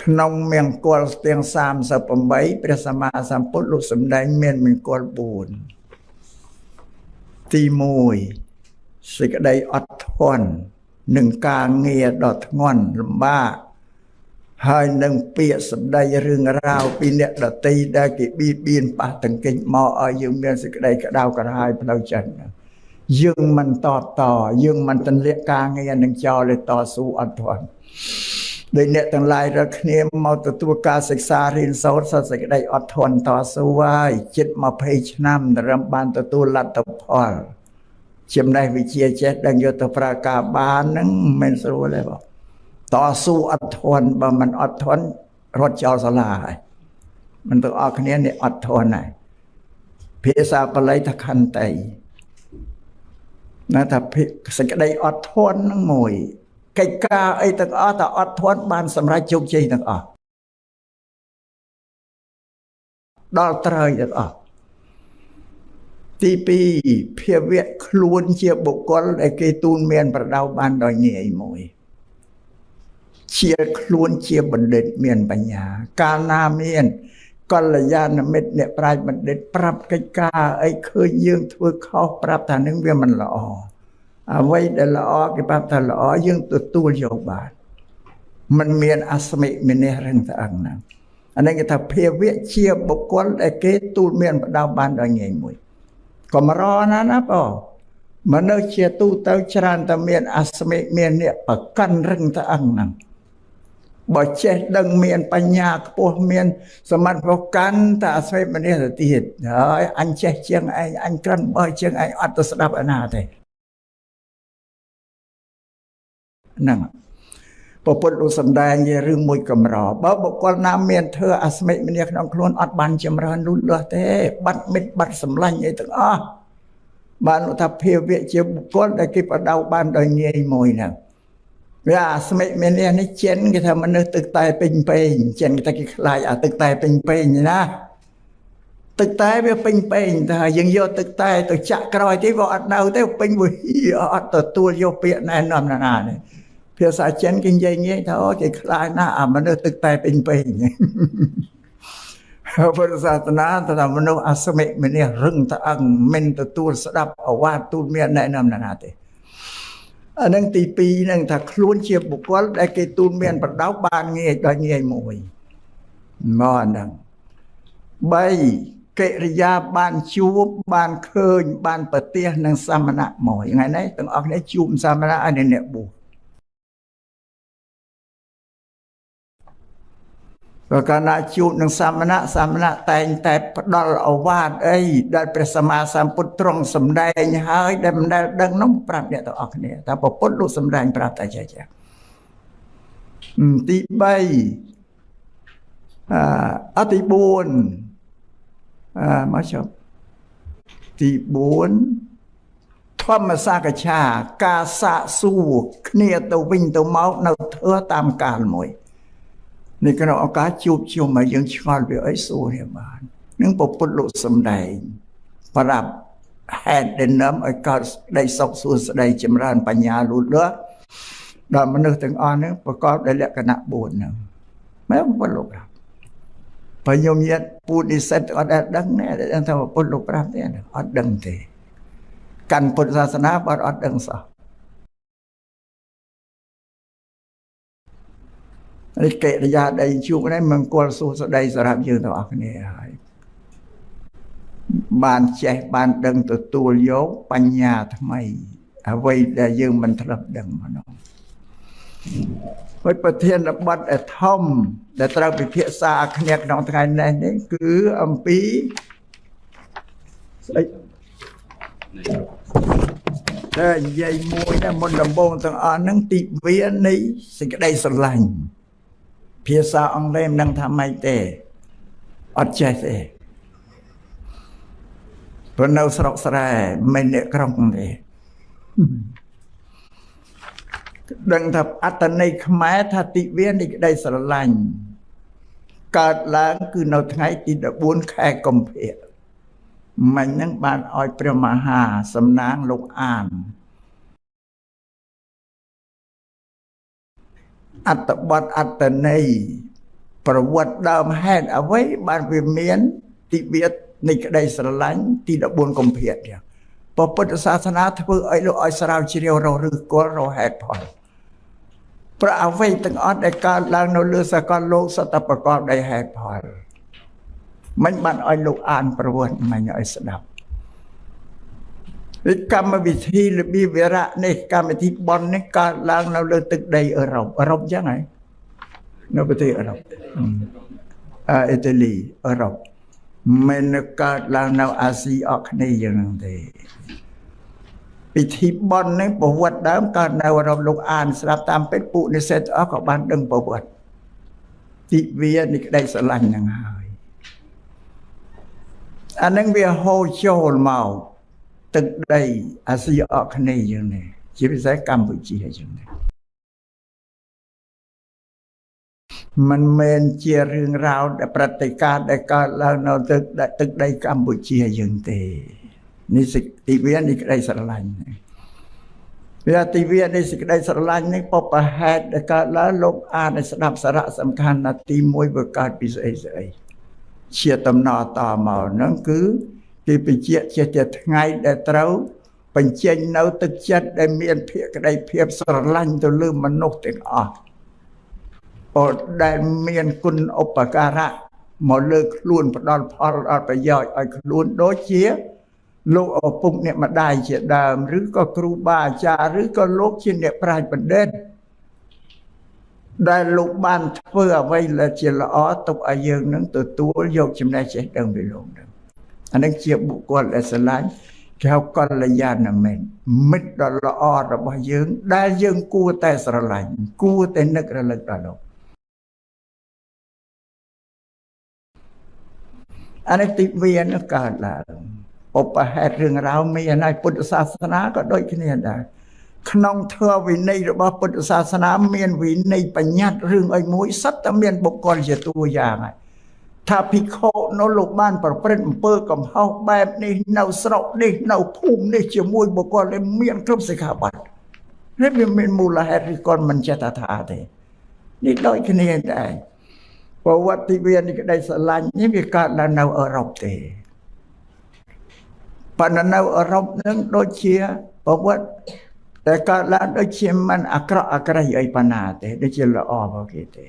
ក្នុងមង្គលទាំង38ព្រះសម្មាសម្ពុទ្ធលោកសម្ដែងមានមង្គល4ទី1សេចក្តីអត់ធន់នឹងការងារដ៏ធ្ងន់លំបាកហើយនឹងពាក្យសម្ដីរឿងរ៉ាវពីអ្នកដតីដែលគេបៀតបៀនប៉ះទង្គិចមកឲ្យយើងមានសេចក្តីក្តៅក្រហាយផ្លូវចិត្តយើងមិនតបយើងមិនទន្លាក់ការងារនឹងចោលតស៊ូអត់ធន់ដោយអ្នកទាំងឡាយរាល់គ្នាមកទទួលការសិក្សារៀនសូត្រសសេចក្តីអត់ធន់តស៊ូហើយជិត20ឆ្នាំត្រឹមបានទទួលលទ្ធផលចំណេះវិជ្ជាចេះដឹងយកទៅប្រើការបានហ្នឹងមិនស្រួលទេបងតស៊ូអត់ធន់បើមិនអត់ធន់រត់ចោលសាលាហើយមិនទៅអស់គ្នានេះអត់ធន់ហើយភាសាបាលីថាខន្តីណាថាសេចក្តីអត់ធន់ហ្នឹងមួយកិច្ចការអីទាំងអស់តែអត់ធន់បានសម្រេចជោគជ័យទាំងអស់ដល់ត្រូវទាំងអស់ទី2ភាវៈខ្លួនជាបុគ្គលដែលគេទូនមានប្រដៅបានដោយងាយមួយជាខ្លួនជាបណ្ឌិតមានបញ្ញាកាលណាមានកល្យាណមិត្តអ្នកប្រាជ្ញបណ្ឌិតប្រាប់កិច្ចការអីឃើញយើងធ្វើខុសប្រាប់ថានឹងវាមិនល្អអ្វីដែលល្អគេប្រាប់ថាល្អយើងទទួលយកបានมันមានអស្មិមេនះរឹងត្អឹងណាអានេះគេថាភាវៈជាបុគ្គលដែលគេទូលមានប្រដៅបានដោយងាយមួយកម្រណាបងមនុស្សជាទូទៅច្រើនតែមានអស្មិមានអ្នកប្រកាន់រឹងត្អឹងហ្នឹងបើចេះដឹងមានបញ្ញាខ្ពស់មានសមត្ថភាពកាន់តែអស្មិមេនះទៅទៀតហើយអញចេះជាងឯងអញក្រិនបើជាងឯងអត់ទៅស្ដាប់ឯណាទេហ្នឹងពុទ្ធលោកសំដែងជារឿងមួយកម្របើបុគ្គលណាមានធ្វើអស្មិមេនះក្នុងខ្លួនអត់បានចម្រើនលូតលាស់ទេបាត់មិត្តបាត់សម្លាញ់អីទាំងអស់បានថាភាវៈជាបុគ្គលដែលគេបដៅបានដោយងាយមួយហ្នឹងវាអស្មិមេនះនេះចិនគេថាមនុស្សទឹកតែពេញពេងចិនគេថាគេខ្លាចអាទឹកតែពេញពេងណាទឹកតែវាពេញពេងតែយើងយកទឹកតែទៅចាក់ក្រោយទេវាអត់នៅទេពេញវាអត់ទទួលយកពាក្យណែនាំណាទេភាសាចិនគេនិយាយងាយថាអូគេខ្លាចណាអាមនុស្សទឹកតែពេញពេងពុទ្ធសាសនាថាមនុស្សអស្មិមេនះរឹងត្អឹងមិនទទួលស្ដាប់អវាទទូលមានណែនាំណាទេអានឹងទី2ហ្នឹងថាខ្លួនជាបុគ្គលដែលគេទូលមានប្រដៅបានងាយដោយងាយមួយមកហ្នឹង3កិរិយាបានជួបបានឃើញបានប្រទះនឹងសាមណៈមួយថ្ងៃនេះទាំងអស់គ្នាជួបសាមណៈឲ្យអ្នកបួសបើកាលណាជួបនឹងសាមណៈតែងតែផ្ដល់ឱវាទអីដែលព្រះសម្មាសម្ពុទ្ធទ្រង់សម្ដែងហើយដែលមិនដែលដឹងនោះប្រាប់អ្នកទាំងអស់គ្នាថាពុទ្ធលោកសម្ដែងប្រាប់តែចេះទី3អទី4មកចប់ទី4ធម្មសាកឆាការសាកសួរគ្នាទៅវិញទៅមកនៅធ្វើតាមកាលមួយនេះក្នុងឱកាសជួបជុំឲ្យយើងឆ្ងល់ពីអីសួរនេះបាននឹងពុទ្ធលោកសំដែងប្រាប់ហេតុដែលនាំឲ្យកើតដីសុខសួស្ដីចម្រើនបញ្ញាលូតលាស់ដល់មនុស្សទាំងអស់ហ្នឹងប្រកបដោយលក្ខណៈ4ហ្នឹងមែនពុទ្ធលោកប្រាប់បើញោមញាតពូនិសិទ្ធអត់ដែលដឹងទេដឹងថាពុទ្ធលោកប្រាប់ទេអត់ដឹងទេកាន់ពុទ្ធសាសនាបើអត់ដឹងសោះនេះកិរិយាដែលជួបនេះមង្គលសួស្ដីសម្រាប់យើងទាំងអស់គ្នាហើយបានចេះបានដឹងទទួលយកបញ្ញាថ្មីអ្វីដែលយើងមិនធ្លាប់ដឹងមកនោះហើយប្រធានបទធំដែលត្រូវពិភាក្សាគ្នាក្នុងថ្ងៃនេះគឺអំពីស្អីតែនិយាយមួយណាមុនដំបូងទាំងអស់ហ្នឹងទីវានៃសេចក្តីស្រឡាញ់ភាសាអង់គ្លេសមិនដឹងថាម៉េចទេអត់ចេះទេព្រោះនៅស្រុកស្រែមិនអ្នកក្រុងទេដឹងថាអត្តន័យខ្មែរថាទិវានៃក្តីស្រឡាញ់កើតឡើងគឺនៅថ្ងៃទី14ខែកុម្ភៈមិញហ្នឹងបានឲ្យព្រះមហាសំណាងលោកអានអត្តបទអត្តន័យ ប្រវត្តិដើមហេតុអ្វីបានវាមានទិវានៃក្តីស្រឡាញ់ទី14កុម្ភៈទៀតពុទ្ធសាសនាធ្វើឲ្យលោកឲ្យស្រាវជ្រាវរកឬគល់រកហេតុផលប្រអ្វីទាំងអស់ដែលកើតឡើងនៅលើសកលលោកសតប្រកបដោយហេតុផលមិនបានឲ្យលោកអានប្រវត្តិមិនឲ្យស្ដាប់វិកម្មវិធីរបៀបវិរៈនេះកម្មវិធីបន់នេះកើតឡើងនៅលើទឹកដីអឺរ៉ុបអញ្ចឹងហើយនៅប្រទេសអឺរ៉ុបអ៊ីតាលីអឺរ៉ុបមិនកើតឡើងនៅអាស៊ីអគ្គិសនីយ៉ាងហ្នឹងទេពិធីបន់នេះប្រវត្តិដើមកើតនៅអឺរ៉ុបលោកអានស្រាប់តាមពេទ្យពួកនិស្សិតអស់ក៏បានដឹងប្រវត្តិទិវានៃក្តីស្រឡាញ់ហ្នឹងហើយអានឹងវាហូរចូលមកទឹកដីអាស៊ីអគ្គិសនីយ៉ាងនេះជាពិសេសកម្ពុជាយ៉ាងនេះមិនមែនជារឿងរ៉ាវដែលប្រតិការដែលកើតឡើងនៅទឹកដីកម្ពុជាយើងទេនេះទិវានៃក្តីស្រឡាញ់វាទិវានៃសេចក្តីស្រឡាញ់នេះបបហេតុដែលកើតឡើងលោកអានឲ្យស្ដាប់សារៈសំខាន់ណាទី1វាកើតពីស្អីជាដំណើរតមកហ្នឹងគឺគេបញ្ជាក់ជាថ្ងៃដែលត្រូវបញ្ចេញនៅទឹកចិត្តដែលមានភាពក្តីភាពស្រឡាញ់ទៅលើមនុស្សទាំងអស់ដែលមានគុណឧបការៈមកលើខ្លួនផ្ដល់ផលដល់ប្រយោជន៍ឲ្យខ្លួនដូចជាលោកឪពុកអ្នកម្ដាយជាដើមឬក៏គ្រូបាអាចារ្យឬក៏លោកជាអ្នកប្រាជ្ញបណ្ឌិតដែលលោកបានធ្វើអ្វីដែលជាល្អទុកឲ្យយើងនឹងទទួលយកចំណេះចេះដឹងពីលោកនឹងអានេះជាបុគ្គលដែលស្រឡាញ់គេហៅកល្យាណមិត្តមិត្តដ៏ល្អរបស់យើងដែលយើងគួរតែស្រឡាញ់គួរតែនឹករលឹកដល់លោកអានេះទិវានឹងកើតឡើងឧបហេតុរឿងរ៉ាវមានហើយពុទ្ធសាសនាក៏ដូចគ្នាដែរក្នុងធម៌វិន័យរបស់ពុទ្ធសាសនាមានវិន័យបញ្ញត្តិរឿងអីមួយសិតតែមានបុគ្គលជាតួយ៉ាងហើយថាភិក្ខុនៅលោកបានប្រព្រឹត្តអំពើកំហុសបែបនេះនៅស្រុកនេះនៅភូមិនេះជាមួយបុគ្គលដែលមានគ្រប់សិក្ខាបទនេះវាមានមូលហេតុឬក៏មិនចេះថាទេនេះដូចគ្នាដែរប្រវត្តិវិទ្យានៃក្តីស្រឡាញ់នេះវាកើតឡើងនៅអឺរ៉ុបទេប៉ុន្តែនៅអឺរ៉ុបនឹងដូចជាប្រវត្តិតែកើតឡើងដូចជាមិនអាក្រក់អាក្រៃអីប៉ុណ្ណាទេដូចជាល្អមកគេទេ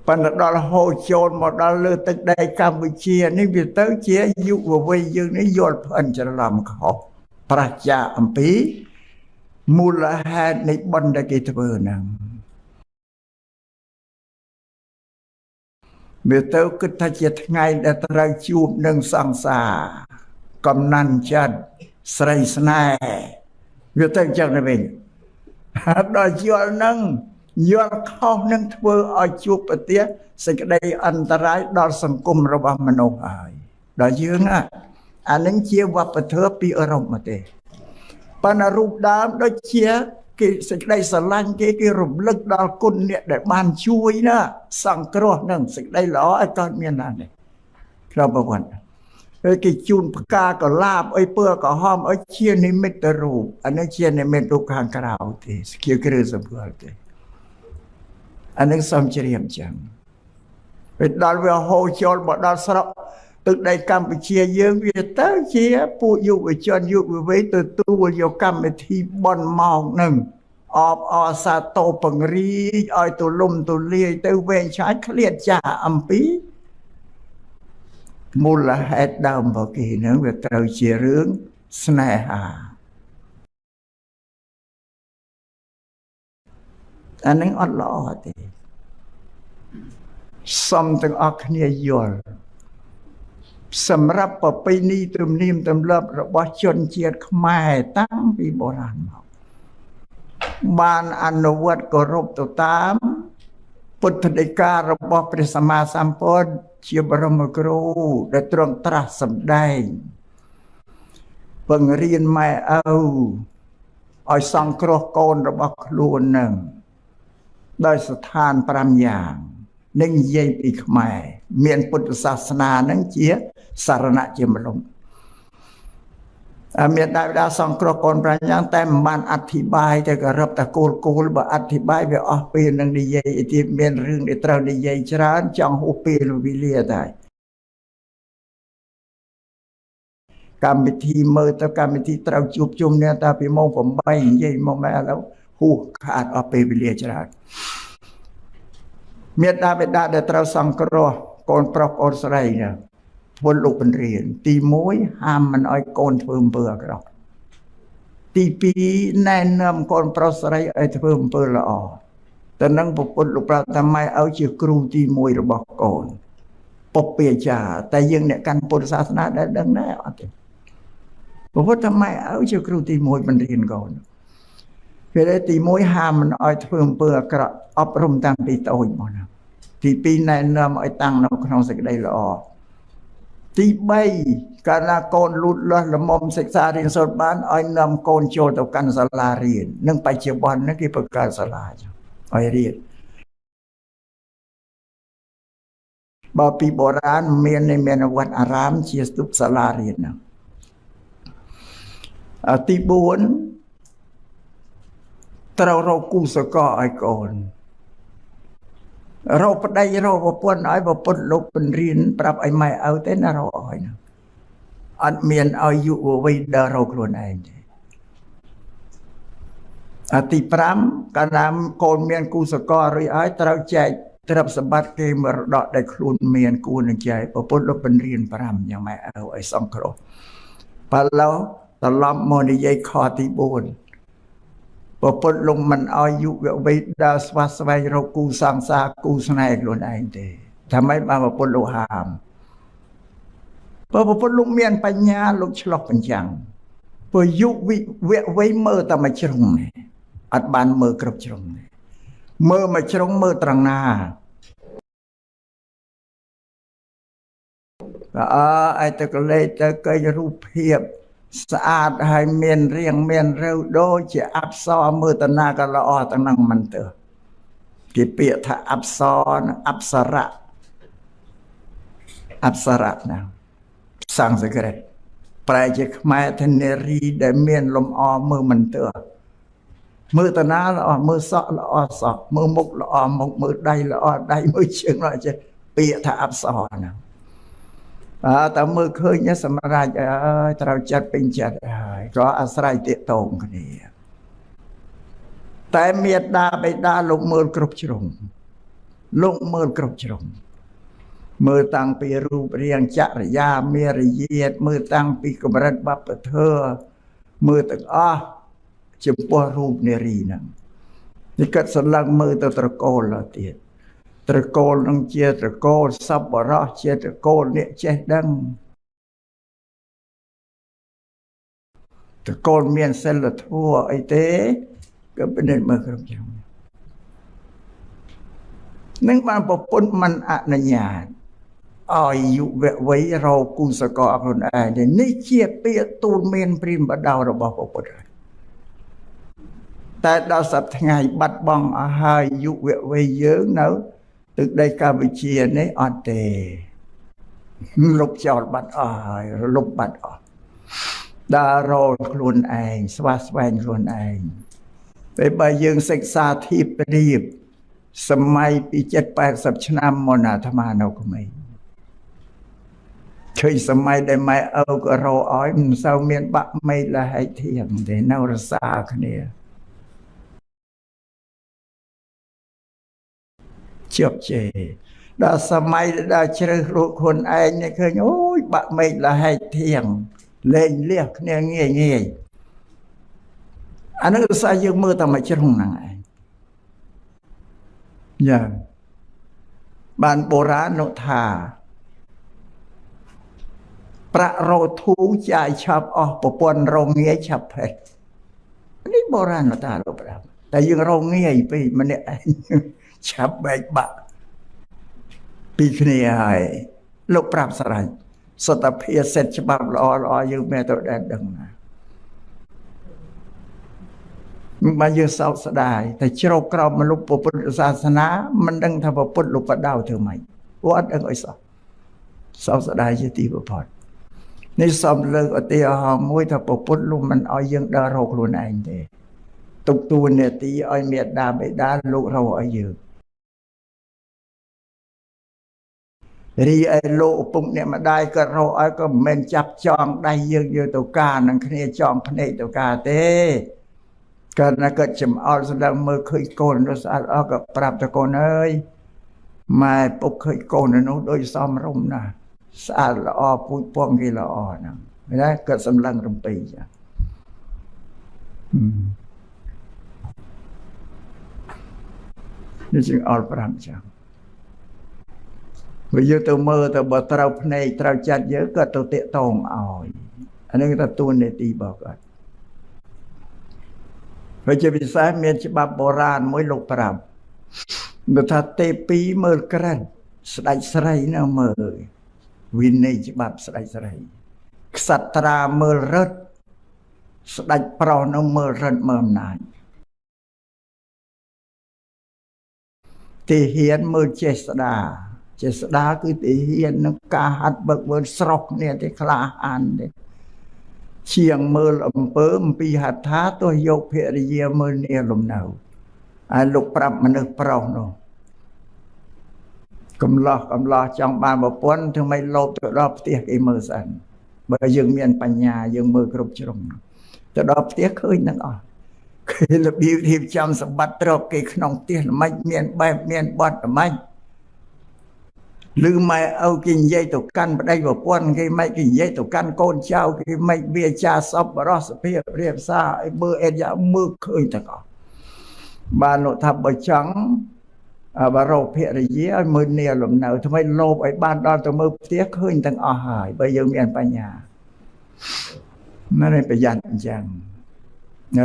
ប៉ុន្តែដល់ហូរចូលមកដល់លើទឹកដីកម្ពុជានេះវាទៅជាយុវវ័យយើងនេះយល់ផ្អិនច្រឡំខុសប្រជាអំពីមូលហេតុនៃបុណ្យដែលគេធ្វើហ្នឹងវាទៅគិតថាជាថ្ងៃដែលត្រូវជួបនឹងសង្សារកំណាន់ចិត្តស្រីស្នេហ៍វាទៅចឹងទៅវិញដល់យល់នឹងយល់ខុសនឹងធ្វើឲ្យជួបប្រទះសេចក្តីអន្តរាយដល់សង្គមរបស់មនុស្សហើយដល់យើងអានឹងជាវប្បធម៌ពីអឺរ៉ុបមកទេប៉ុន្តែរូបដើមដូចជាគេសេចក្តីស្រឡាញ់គេរំលឹកដល់គុណអ្នកដែលបានជួយណាសង្គ្រោះនឹងសេចក្តីល្អឲ្យកើតមានណានេះក្នុងប្រវត្តិហើយគេជូនផ្កាកលាបអីពើក្រហមអីជានិមិត្តរូបអានេះជានិមិត្តរូបខាងក្រៅទេជាគ្រឿងសម្គាល់ទេអានឹងសំជ្រាបចឹងពេលដល់វាហូរចូលមកដល់ស្រុកទឹកដីកម្ពុជាយើងវាទៅជាពួកយុវជនយុវវ័យទទួលយកកម្មវិធីបន់មកនឹងអបអរសាទរពង្រីកឲ្យទូលំទូលាយទៅវែងឆ្ងាយឃ្លាតចាស់អំពីមូលហេតុដើមរបស់គេនឹងវាត្រូវជារឿងស្នេហាអានឹងអត់ល្អទេសូមទាំងអស់គ្នាយល់សម្រាប់ប្រពៃណីទំនៀមទម្លាប់របស់ជនជាតិខ្មែរតាំងពីបុរាណមកបានអនុវត្តគោរពទៅតាមពុទ្ធដីការបស់ព្រះសម្មាសម្ពុទ្ធជាបរមគ្រូដែលទ្រង់ត្រាស់សម្ដែងបង្រៀនម៉ែឪឲ្យសង្គ្រោះកូនរបស់ខ្លួននឹងដោយស្ថាន5យ៉ាងនឹងនិយាយពីខ្មែរមានពុទ្ធសាសនានឹងជាសារណៈជាម្លំ មានតែដាសង្គ្រោះកូនប្រាជ្ញាតែមិនបានអធិប្បាយតែក៏រឹបតែគោលបើអធិប្បាយវាអស់ពេលនឹងនិយាយទៀតមានរឿងដែលត្រូវនិយាយច្រើនចង់ហួសពេលវេលាតែកម្មវិធីមើលទៅកម្មវិធីត្រូវជួបជុំគ្នាតែពីម៉ោង8និយាយមកម៉ែឥឡូវហួសខាតអស់ពេលវេលាច្រើនមានតាបិតាដែលត្រូវសង្គ្រោះកូនប្រុសកូនស្រីណាពលលោកបញ្រៀនទី1ហាមមិនឲ្យកូនធ្វើអំពើអាក្រក់ទី2ណែនាំកូនប្រុសស្រីឲ្យធ្វើអំពើល្អតែនឹងប្រពន្ធលោកប្រាប់ថាម៉ែឲ្យជាគ្រូទី1របស់កូនពុព្វាចារ្យតែយើងអ្នកកាន់ពុទ្ធសាសនាដែលដឹងដែរអត់ទេប្រពន្ធថាម៉ែឲ្យជាគ្រូទី1បញ្រៀនកូនពេលទី1ហាមមិនឲ្យធ្វើអំពើអាក្រក់អប់រំតាំងពីតូចមកណាទី2ណែនាំឲ្យតាំងនៅក្នុងសេចក្តីល្អទី3កាលណាកូនលូតលាស់ល្មមសិក្សារៀនសូត្របានឲ្យនាំកូនចូលទៅកាន់សាលារៀននឹងបច្ចុប្បន្ននេះគេបង្កើតសាលាឲ្យរៀនបើពីបុរាណមានវត្តអារាមជាស្តុបសាលារៀនហ្នឹងទី4ត្រូវរកគូសកលឲ្យកូនរកប្តីរកប្រពន្ធឲ្យប្រពន្ធលោកបញ្រៀនប្រាប់ឲ្យម៉ែឪទេណារកឲ្យណាអត់មានឲ្យយុវវ័យដើររកខ្លួនឯងទេទី5កាលណាកូនមានគូសកលរួចហើយត្រូវចែកទ្រព្យសម្បត្តិគេមរតកដែលខ្លួនមានគួរនឹងចែកប្រពន្ធលោកបញ្រៀន5យ៉ាងម៉ែឪឲ្យសង្គ្រោះបើឡូវត្រឡប់មកនិយាយខទី4ប្រពន្ធលោកមិនឲ្យយុវវ័យដើរស្វះស្វែងរកគូសង្សារគូស្នេហ៍ខ្លួនឯងទេថាម៉េចបានប្រពន្ធលោកហាមបើប្រពន្ធលោកមានបញ្ញាលោកឆ្លោះបញ្ចាំងព្រោះយុវវ័យមើលតែមួយជ្រុងនេះអត់បានមើលគ្រប់ជ្រុងទេមើលមួយជ្រុងមើលត្រង់ណាអើឯទៅកលេសទៅកេញរូបភាពស្អាតហើយមានរៀងមានរើដូចជាអប្សរមើលតាណាក៏ល្អទាំងហ្នឹងមិនទៅគេពាក្យថាអប្សរអប្សរៈណាសំស្ក្រឹតប្រែជាខ្មែរថានារីដែលមានលំអមើលមិនទៅមើលតាណាល្អមើលសក់ល្អសក់មើលមុខល្អមុខមើលដៃល្អដៃមើលជើងល្អចេះពាក្យថាអប្សរណាតែមើលឃើញសម្រាប់ត្រូវចិត្តពេញចិត្តហើយក៏អាស្រ័យទាក់ទងគ្នាតែមេត្តាបិតាលោកមើលគ្រប់ជ្រុងលោកមើលគ្រប់ជ្រុងមើលតាំងពីរូបរាងចរិយាមេរយាទមើលតាំងពីកម្រិតបព្វធម៌មើលទាំងអស់ចំពោះរូបនារីហ្នឹងនេះគាត់សន្លឹងមើលទៅត្រកូលទៀតត្រកូលនឹងជាត្រកូលសប្បុរសជាត្រកូលអ្នកចេះដឹងត្រកូលមានសិលធម៌អីទេក៏ពិនិត្យមើលគ្រប់ជ្រុងនឹងបានប្រពន្ធមិនអនុញ្ញាតឲ្យយុវវ័យរកគូសកលខ្លួនឯងនេះជាពាក្យទូលមានព្រាហ្មណ៍បដៅរបស់ព្រះពុទ្ធតែដល់សប្តាហ៍ថ្ងៃបាត់បង់អស់ហើយយុវវ័យយើងនៅទឹកដីកម្ពុជានេះអត់ទេលុបចោលបាត់អស់ហើយលុបបាត់អស់ដើររកខ្លួនឯងស្វះស្វែងខ្លួនឯងពេលបើយើងសិក្សាធៀបប្រៀបសម័យពី70-80ឆ្នាំមកអាត្មានៅក្មេងឃើញសម័យដែលម៉ែឪក៏រកឲ្យមិនសូវមានបាក់មេឃលហែកធៀងទេនៅរសាគ្នាជប់ជេរដល់សម័យដល់ជ្រើសរកខ្លួនឯងនេះឃើញអូយបាក់មេឃលហែកធៀងលេងលះគ្នាងាយងាយអានឹងឧស្សាហ៍យើងមើលតែមួយជ្រុងហ្នឹងឯងយ៉ាងបានបុរាណនោះថាប្រាក់រោធូចាយឆាប់អស់ប្រពន្ធរងងាយឆាប់ផេះនេះបុរាណនោះតាលោកប្រាប់តែយើងរងងាយពេកម្នាក់ឯងឆាប់បែកបាក់ពីគ្នាហើយលោកប្រាប់ស្រេចសុទ្ធតែភាសិតច្បាប់ល្អយើងមានទៅដែលដឹងណាបានយើងសោកស្ដាយតែជ្រោកក្រោមមនុស្សពុទ្ធសាសនាមិនដឹងថាពុទ្ធលោកបដៅធ្វើម៉េចព្រោះអត់ដឹងអីសោះសោកស្ដាយជាទីបំផុត នេះសំលើកឧទាហរណ៍មួយថាពុទ្ធលោកមិនឲ្យយើងដើររកខ្លួនឯងទេទុកទួនាទីឲ្យមេត្តាបិតាលោករកឲ្យយើងរីឯលោកឪពុកអ្នកម្ដាយក៏រកឲ្យក៏មិនមែនចាប់ចងដៃយើងយកទៅការនឹងគ្នាចងភ្នែកទៅការទេគាត់ណាគាត់ចំអល់ស្ដាប់មើលឃើញកូននោះស្អាតអស់ក៏ប្រាប់ទៅកូនអើយម៉ែពុកឃើញកូននោះដូចសមរម្យណាស់ស្អាតល្អពូជពងគេល្អហ្នឹងណាគាត់សម្លឹងរំពេចចានេះជាអល់ប្រាប់ចឹងបើយើងទៅមើលទៅបើត្រូវភ្នែកត្រូវចិត្តយើងគាត់ទៅតាកតងឲ្យអានេះទៅទួនាទីរបស់គាត់ហើយជាពិសេសមានច្បាប់បុរាណមួយលោកប្រាប់បើថាទេពីមើលក្រិតស្ដេចស្រីនៅមើលវិន័យច្បាប់ស្ដេចស្រីក្សត្រាមើលរិទ្ធស្ដេចប្រុសនៅមើលរិទ្ធមើលអំណាចទាហានមើលចេស្តាចេស្តាគឺទាហាននឹងការហាត់បឹកវើស្រស់គ្នាទេក្លាហានទេជាងមើលអំពីហត្ថាទោះយកភរិយាមើលនាលំនៅហើយលោកប្រាប់មនុស្សប្រុសនោះកំឡោះចង់បានប្រពន្ធធ្វើម៉េចលោភទៅដល់ផ្ទះគេមើលស្អិនបើយើងមានបញ្ញាយើងមើលគ្រប់ជ្រុងទៅដល់ផ្ទះឃើញទាំងអស់គេរបៀបរៀបចំសម្បត្តិទ្រព្យគេក្នុងផ្ទះល្មិចមានបែបមានបទល្មិចឬម៉ែឪគេនិយាយទៅកាន់ប្តីប្រពន្ធគេមិនគេនិយាយទៅកាន់កូនចៅគេមិនវាចាសពបរសភាពរៀបសារឲ្យមើលអេយ៉ាមើលឃើញទាំងអស់បានលោកថាបើចង់បរោភរិយាឲ្យមើលនាលំនៅធ្វើម៉េចលោភឲ្យបានដល់ទៅមើលផ្ទះឃើញទាំងអស់ហើយបើយើងមានបញ្ញាមិនប្រយ័ត្នអញ្ចឹង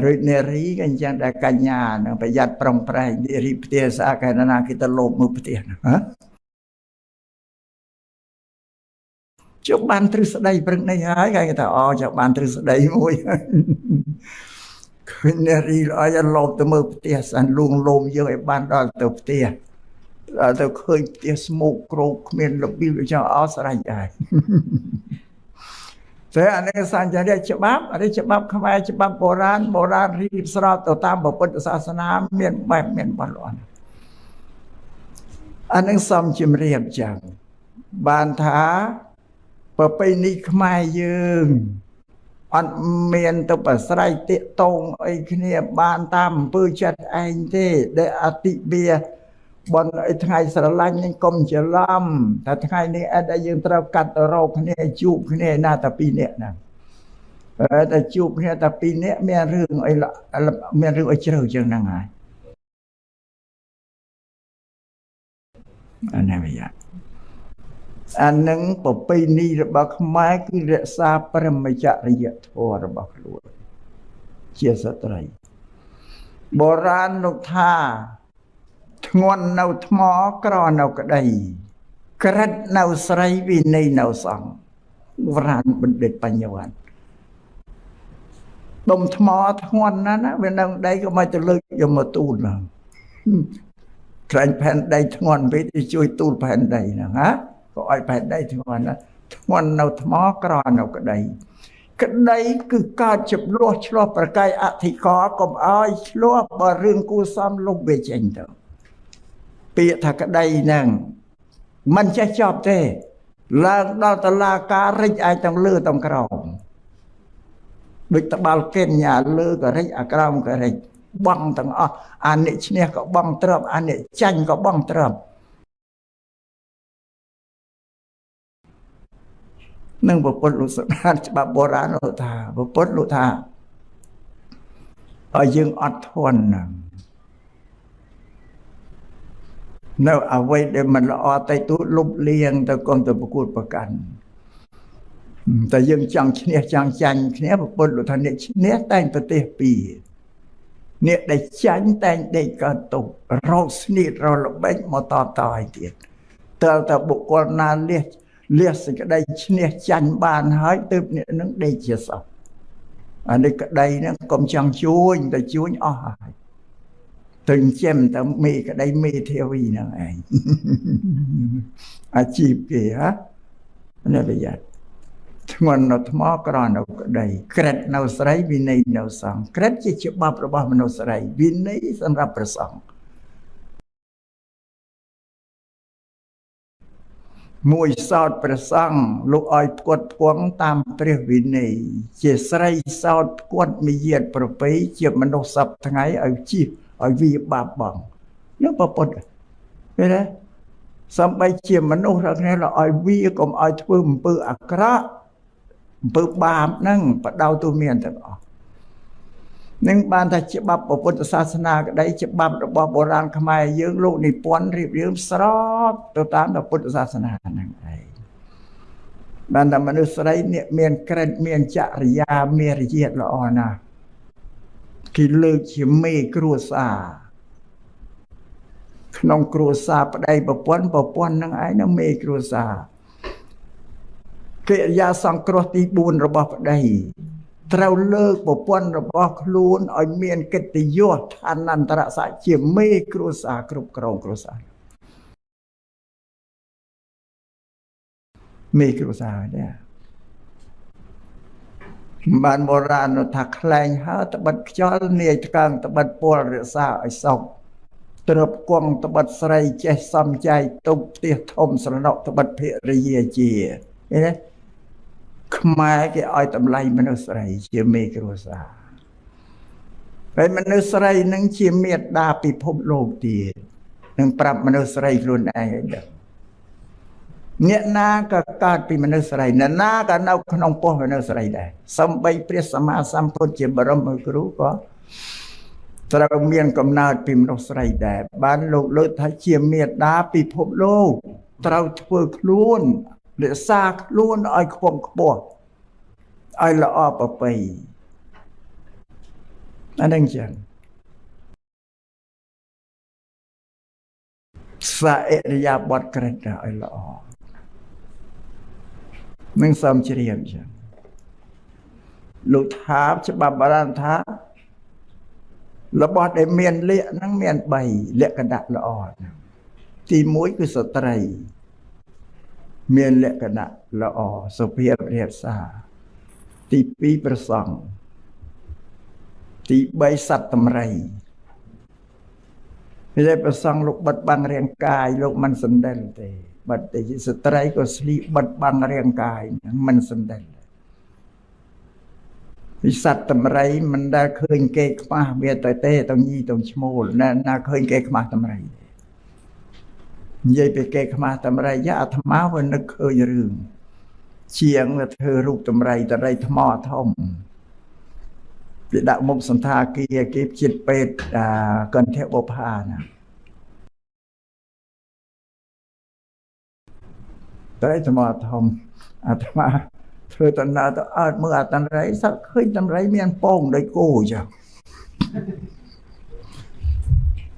រាជនារីក៏អញ្ចឹងដែរកញ្ញានឹងប្រយ័ត្នប្រុងប្រែងនារីផ្ទះស្អាតកែណាគេទៅលោភមើលផ្ទះណាជប់បានទ្រឹស្ដីព្រឹកនេះហើយគេថាអូចុះបានទ្រឹស្ដីមួយឃើញនារីឲ្យលោភទៅមើលផ្ទះសានលួងលោមយើងឲ្យបានដល់ទៅផ្ទះដល់ទៅឃើញផ្ទះស្មោកគ្រោកគ្មានរបៀបចង់អោស្រេចដែរតែអានេះសញ្ញរិយច្បាប់ខ្មែរច្បាប់បុរាណរៀបស្របទៅតាមពុទ្ធសាសនាមានបែបមានបទល្អអានឹងសំជំរាបចឹងបានថាប្រពៃណីខ្មែរយើងអត់មានទៅប្រស្រ័យតាកតងអីគ្នាបានតាមអំពើចិត្តឯងទេដែលអតិវាបនអីថ្ងៃស្រឡាញ់នឹងកុំច្រឡំតែថ្ងៃនេះអត់ដែលយើងត្រូវកាត់ទៅរកគ្នាជួបគ្នាណាតែពីរនាក់ហ្នឹងតែជួបគ្នាតែពីរនាក់មានរឿងអីមានរឿងអីជ្រៅជាងហ្នឹងហើយអានេះវាអានឹងប្រពៃណីរបស់ខ្មែរគឺរក្សាព្រហ្មចរិយធម៌របស់ខ្លួនជាស្ត្រីបុរាណលោកថាធ្ងន់នៅថ្មក្រនៅក្តីក្រិតនៅស្រីវិន័យនៅសង្ឃបុរាណបណ្ឌិតបញ្ញវន្តដុំថ្មធ្ងន់ណាស់ណាវានៅដីក៏មិនទៅលើកយកមកទូលហ្នឹងខ្លាញ់ផែនដីធ្ងន់ពេកទៅជួយទូលផែនដីហ្នឹងណាក៏ឲ្យផែនដីធ្ងន់ណាធ្ងន់នៅថ្មក្រនៅក្តីក្តីគឺកើតចំនួនឆ្លោះប្រកាយអធិការកុំឲ្យឆ្លោះបើរឿងគួសមលុបវាចេញទៅពាក្យថាក្តីហ្នឹងមិនចេះចប់ទេឡើងដល់តុលាការរិចឯទាំងលើទាំងក្រោមដូចតបាល់កេនញ៉ាលើក៏រិចអាក្រោមក៏រិចបងទាំងអស់អាអ្នកឈ្នះក៏បងទ្របអាអ្នកចាញ់ក៏បងទ្របនឹងពុទ្ធលោកសម្រាប់ច្បាប់បុរាណលោកថាពុទ្ធលោកថាឲ្យយើងអត់ធន់ណានៅអ្វីដែលមិនល្អតែទូលុបលៀងទៅកុំទៅប្រកួតប្រកាន់តែយើងចង់ឈ្នះចង់ចាញ់គ្នាពុទ្ធលោកថាអ្នកឈ្នះតែងប្រទេសពីរអ្នកដែលចាញ់តែងដេកកើតទុករោគស្នៀតរល្បិចមកតបតឲ្យទៀតតើតើបុគ្គលណាលះសេចក្តីឈ្នះចាញ់បានហើយទើបអ្នកនឹងដេកជាសពអានេះក្តីហ្នឹងកុំចង់ជួញតែជួញអស់ហើយទៅចិញ្ចឹមតែមេក្តីមេធាវីហ្នឹងឯងអាជីពគេហ៎នេះប្រយ័ត្ន ធ្ងន់នៅថ្មក្រនៅក្តីក្រិតនៅស្រីវិន័យនៅសង្ឃក្រិតជាច្បាប់របស់មនុស្សស្រីវិន័យសម្រាប់ព្រះសង្ឃមួយសោតព្រះសង្ឃលោកឲ្យផ្គត់ផ្គង់តាមព្រះវិន័យជាស្រីសោតផ្គត់មាយាទប្រពៃជាមនុស្សសពថ្ងៃឲ្យជិះឲ្យវាបាបបងនោះប្រពុតឃើញទេសំបីជាមនុស្សរកនេះឲ្យវាកុំឲ្យធ្វើអំពើអាក្រក់អំពើបាបហ្នឹងបដៅទូមានទាំងអស់នឹងបានថាច្បាប់ពុទ្ធសាសនាក្តីច្បាប់របស់បុរាណខ្មែរយើងលោកនិពន្ធរៀបរៀងស្របទៅតាមពុទ្ធសាសនាហ្នឹងឯងបានតែមនុស្សស្រីនេះមានក្រិតមានចរិយាមានរយាទល្អណាស់គេលើកជាមេគ្រួសារក្នុងគ្រួសារប្តីប្រពន្ធហ្នឹងឯងនឹងមេគ្រួសារកិរិយាសង្គ្រោះទី4របស់ប្តីត្រូវលើកប្រពន្ធរបស់ខ្លួនឲ្យមានកិត្តិយសឋានន្តរស័ក្តិជាមេគ្រួសារគ្រប់គ្រងគ្រួសារមេគ្រួសារនេះបានបុរាណថាខ្លែងហើត្បិតខ្យល់នាយថ្កើងត្បិតពលរក្សាឲ្យសុខទ្រពគង់ត្បិតស្រីចេះសំចៃទុកផ្ទះធំស្រណុកត្បិតភរិយាជាឃើញទេខ្មែរគេឲ្យតម្លៃមនុស្សស្រីជាមេគ្រួសារហើយមនុស្សស្រីនឹងជាមេត្តាពិភពលោកទៀតនឹងប្រាប់មនុស្សស្រីខ្លួនឯងឲ្យដឹងអ្នកណាក៏កើតពីមនុស្សស្រីអ្នកណាក៏នៅក្នុងពោះមនុស្សស្រីដែរសំបីព្រះសម្មាសម្ពុទ្ធជាបរមគ្រូក៏ត្រូវមានកំណើតពីមនុស្សស្រីដែរបានលោកលើកថាជាមេត្តាពិភពលោកត្រូវធ្វើខ្លួនរក្សាខ្លួនឲ្យខ្ពង់ខ្ពស់ឲ្យល្អប្រពៃអានឹងចឹងសាអរិយាបថក្រិតឲ្យល្អនឹងសំជ្រាបចឹងលោកថាច្បាប់បុរាណថារបស់ដែលមានលក្ខហ្នឹងមាន3លក្ខណៈល្អទី1គឺស្ត្រីមានលក្ខណៈល្អសុភាពរាបសារទី2ប្រសង់ទី3សត្វតម្រៃពេលប្រសង់លោកបិទបាំងរាងកាយលោកមិនសណ្ដិលទេបិទតែស្ត្រីក៏ស្លៀកបិទបាំងរាងកាយមិនសណ្ដិលវិសត្វតម្រៃមិនដែលឃើញគេខ្មាស់វាទៅទេទៅញីទៅឈ្មោលណាឃើញគេខ្មាស់តម្រៃនិយាយពីគេខ្មាស់តម្រៃអាត្មាវានឹកឃើញរឿងជាងវាធ្វើរូបតម្រៃតរៃថ្មធំវាដាក់មុខសន្តាគារគេជាតិពេទ្យកន្ធបុប្ផាណាតរៃថ្មធំអាត្មាធ្វើតណ្ណាទៅអត់មើលអាតម្រៃសឹកឃើញតម្រៃមានពងដូចគោចឹង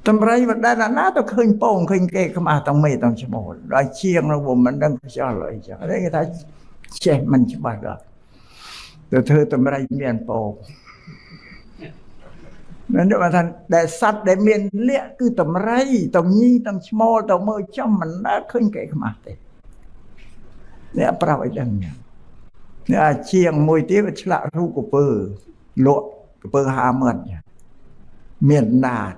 តម្រៃមិនដែលណាទៅឃើញពងឃើញគេខ្មាស់ទាំងមេទាំងឈ្មោលដល់ជាងនោះមិនដឹងខ្យល់អីចឹងគេថាចេះមិនច្បាស់ដល់ទៅធ្វើតម្រៃមានពងนั่นว่าท่านแต่สัตว์ដែលមានលក្ខគឺតម្រៃតំញីតំឈ្មោលទៅមើលចំមិនដែលឃើញគេខ្មាស់ទេអ្នកប្រាប់ឲ្យដឹងនេះអាជាងមួយទៀតវាឆ្លាក់រូបកពើលក់កពើ50,000មានណាត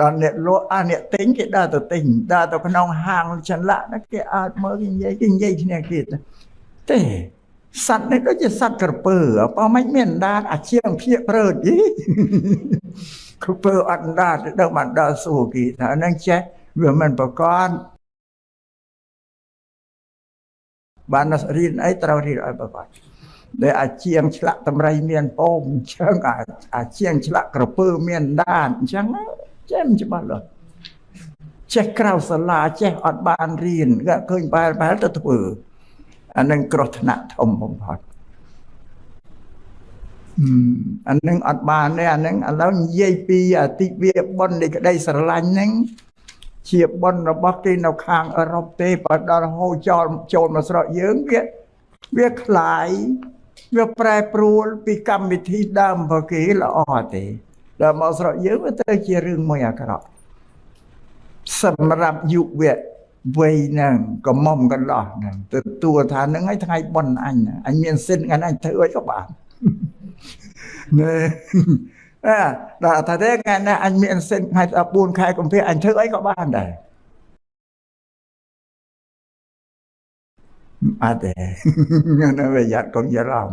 ដល់អ្នកលក់អ្នកទិញគេដើរទៅទិញដើរទៅក្នុងហាងឆ្លាក់ហ្នឹងគេអើតមើលគេនិយាយគ្នាគេទេសត្វនេះដូចជាសត្វក្រពើបើមិនមានដាតអាជាងភៀកព្រើតយីក្រពើអត់ដាតដល់បានដល់សួរគេថាហ្នឹងចេះវាមិនប្រកបបានរៀនអីត្រូវរៀនឲ្យប្រកបដែលអាជាងឆ្លាក់តម្រៃមានពងអញ្ចឹងអាជាងឆ្លាក់ក្រពើមានដាតអញ្ចឹងចេះមិនច្បាស់ឡើយចេះក្រៅសាលាចេះអត់បានរៀនក៏ឃើញបែរទៅធ្វើអានឹងគ្រោះថ្នាក់ធំបំផុតអានឹងអត់បានទេអានឹងឥឡូវនិយាយពីអតិវាបុណ្យនៃក្តីស្រឡាញ់ហ្នឹងជាបុណ្យរបស់គេនៅខាងអឺរ៉ុបទេបើដល់ហូរចូលមកស្រុកយើងវាคล้ายវាប្រែប្រួលពីកម្មវិធីដើមរបស់គេល្អទេដល់មកស្រុកយើងវាទៅជារឿងមួយអាក្រក់សម្រាប់យុវ វ័យហ្នឹងក៏មុំកន្លោះហ្នឹងទទួលថាហ្នឹងឲ្យថ្ងៃបុណ្យអញមានសិទ្ធិថ្ងៃអញធ្វើអីក៏បានណែដល់ថាទេថ្ងៃនេះអញមានសិទ្ធិថ្ងៃ14 ខែកុម្ភៈអញធ្វើអីក៏បានដែរអត់ទេនៅប្រយ័ត្នកុំច្រឡំ